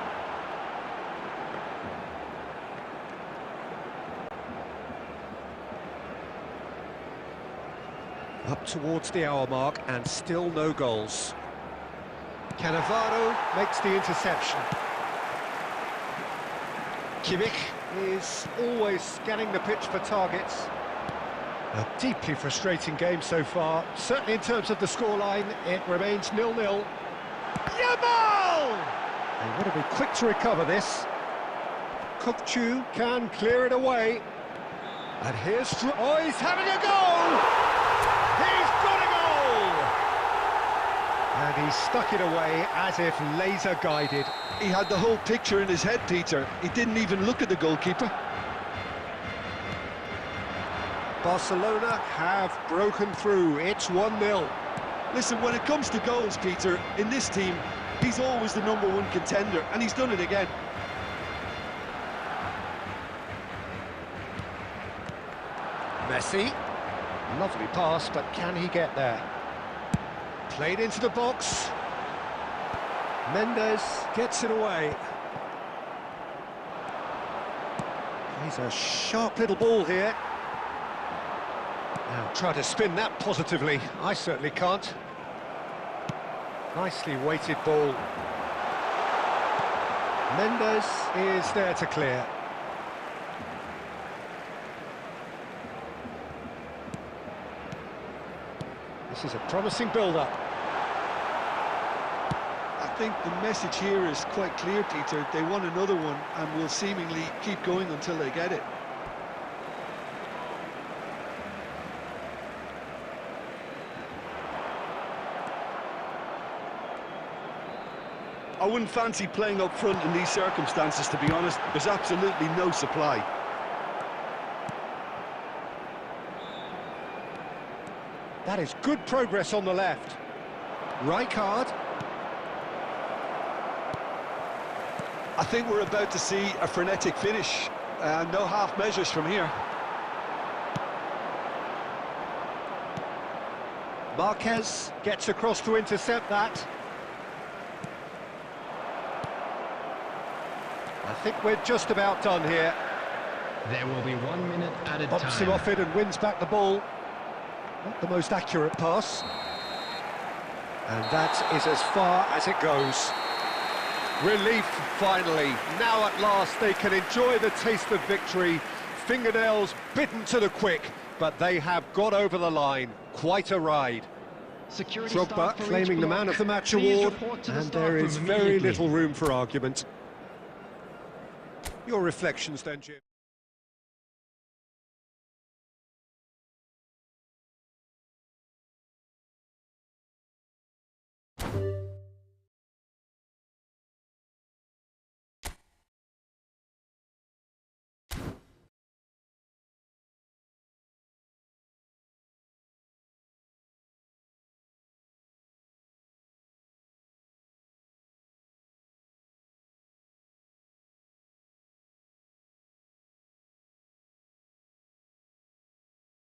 Up towards the hour mark, and still no goals. Cannavaro makes the interception. Kimmich is always scanning the pitch for targets. A deeply frustrating game so far. Certainly in terms of the scoreline, it remains 0-0. Yamal! They want to be quick to recover this. Kukçu can clear it away. And here's... Oh, he's having a goal! He's got a goal! And he stuck it away as if laser-guided. He had the whole picture in his head, Peter. He didn't even look at the goalkeeper. Barcelona have broken through. It's 1-0. Listen, when it comes to goals, Peter, in this team, he's always the #1 contender, and he's done it again. Messi. Lovely pass, but can he get there? Played into the box. Mendes gets it away. He's a sharp little ball here. Now try to spin that positively. I certainly can't. Nicely weighted ball. Mendes is there to clear. This is a promising build-up. I think the message here is quite clear, Peter. They want another one and will seemingly keep going until they get it. I wouldn't fancy playing up front in these circumstances, to be honest. There's absolutely no supply. That is good progress on the left. Rijkaard. I think we're about to see a frenetic finish. No half measures from here. Marquez gets across to intercept that. I think we're just about done here. There will be 1 minute added time. Pops him off it and wins back the ball. Not the most accurate pass. And that is as far as it goes. Relief, finally. Now at last they can enjoy the taste of victory. Fingernails bitten to the quick, but they have got over the line. Quite a ride. Security Drogba staff for each claiming the block. Man of the Match Please award, report to the and staff there room is very immediately. little room for argument. Your reflections then, Jim?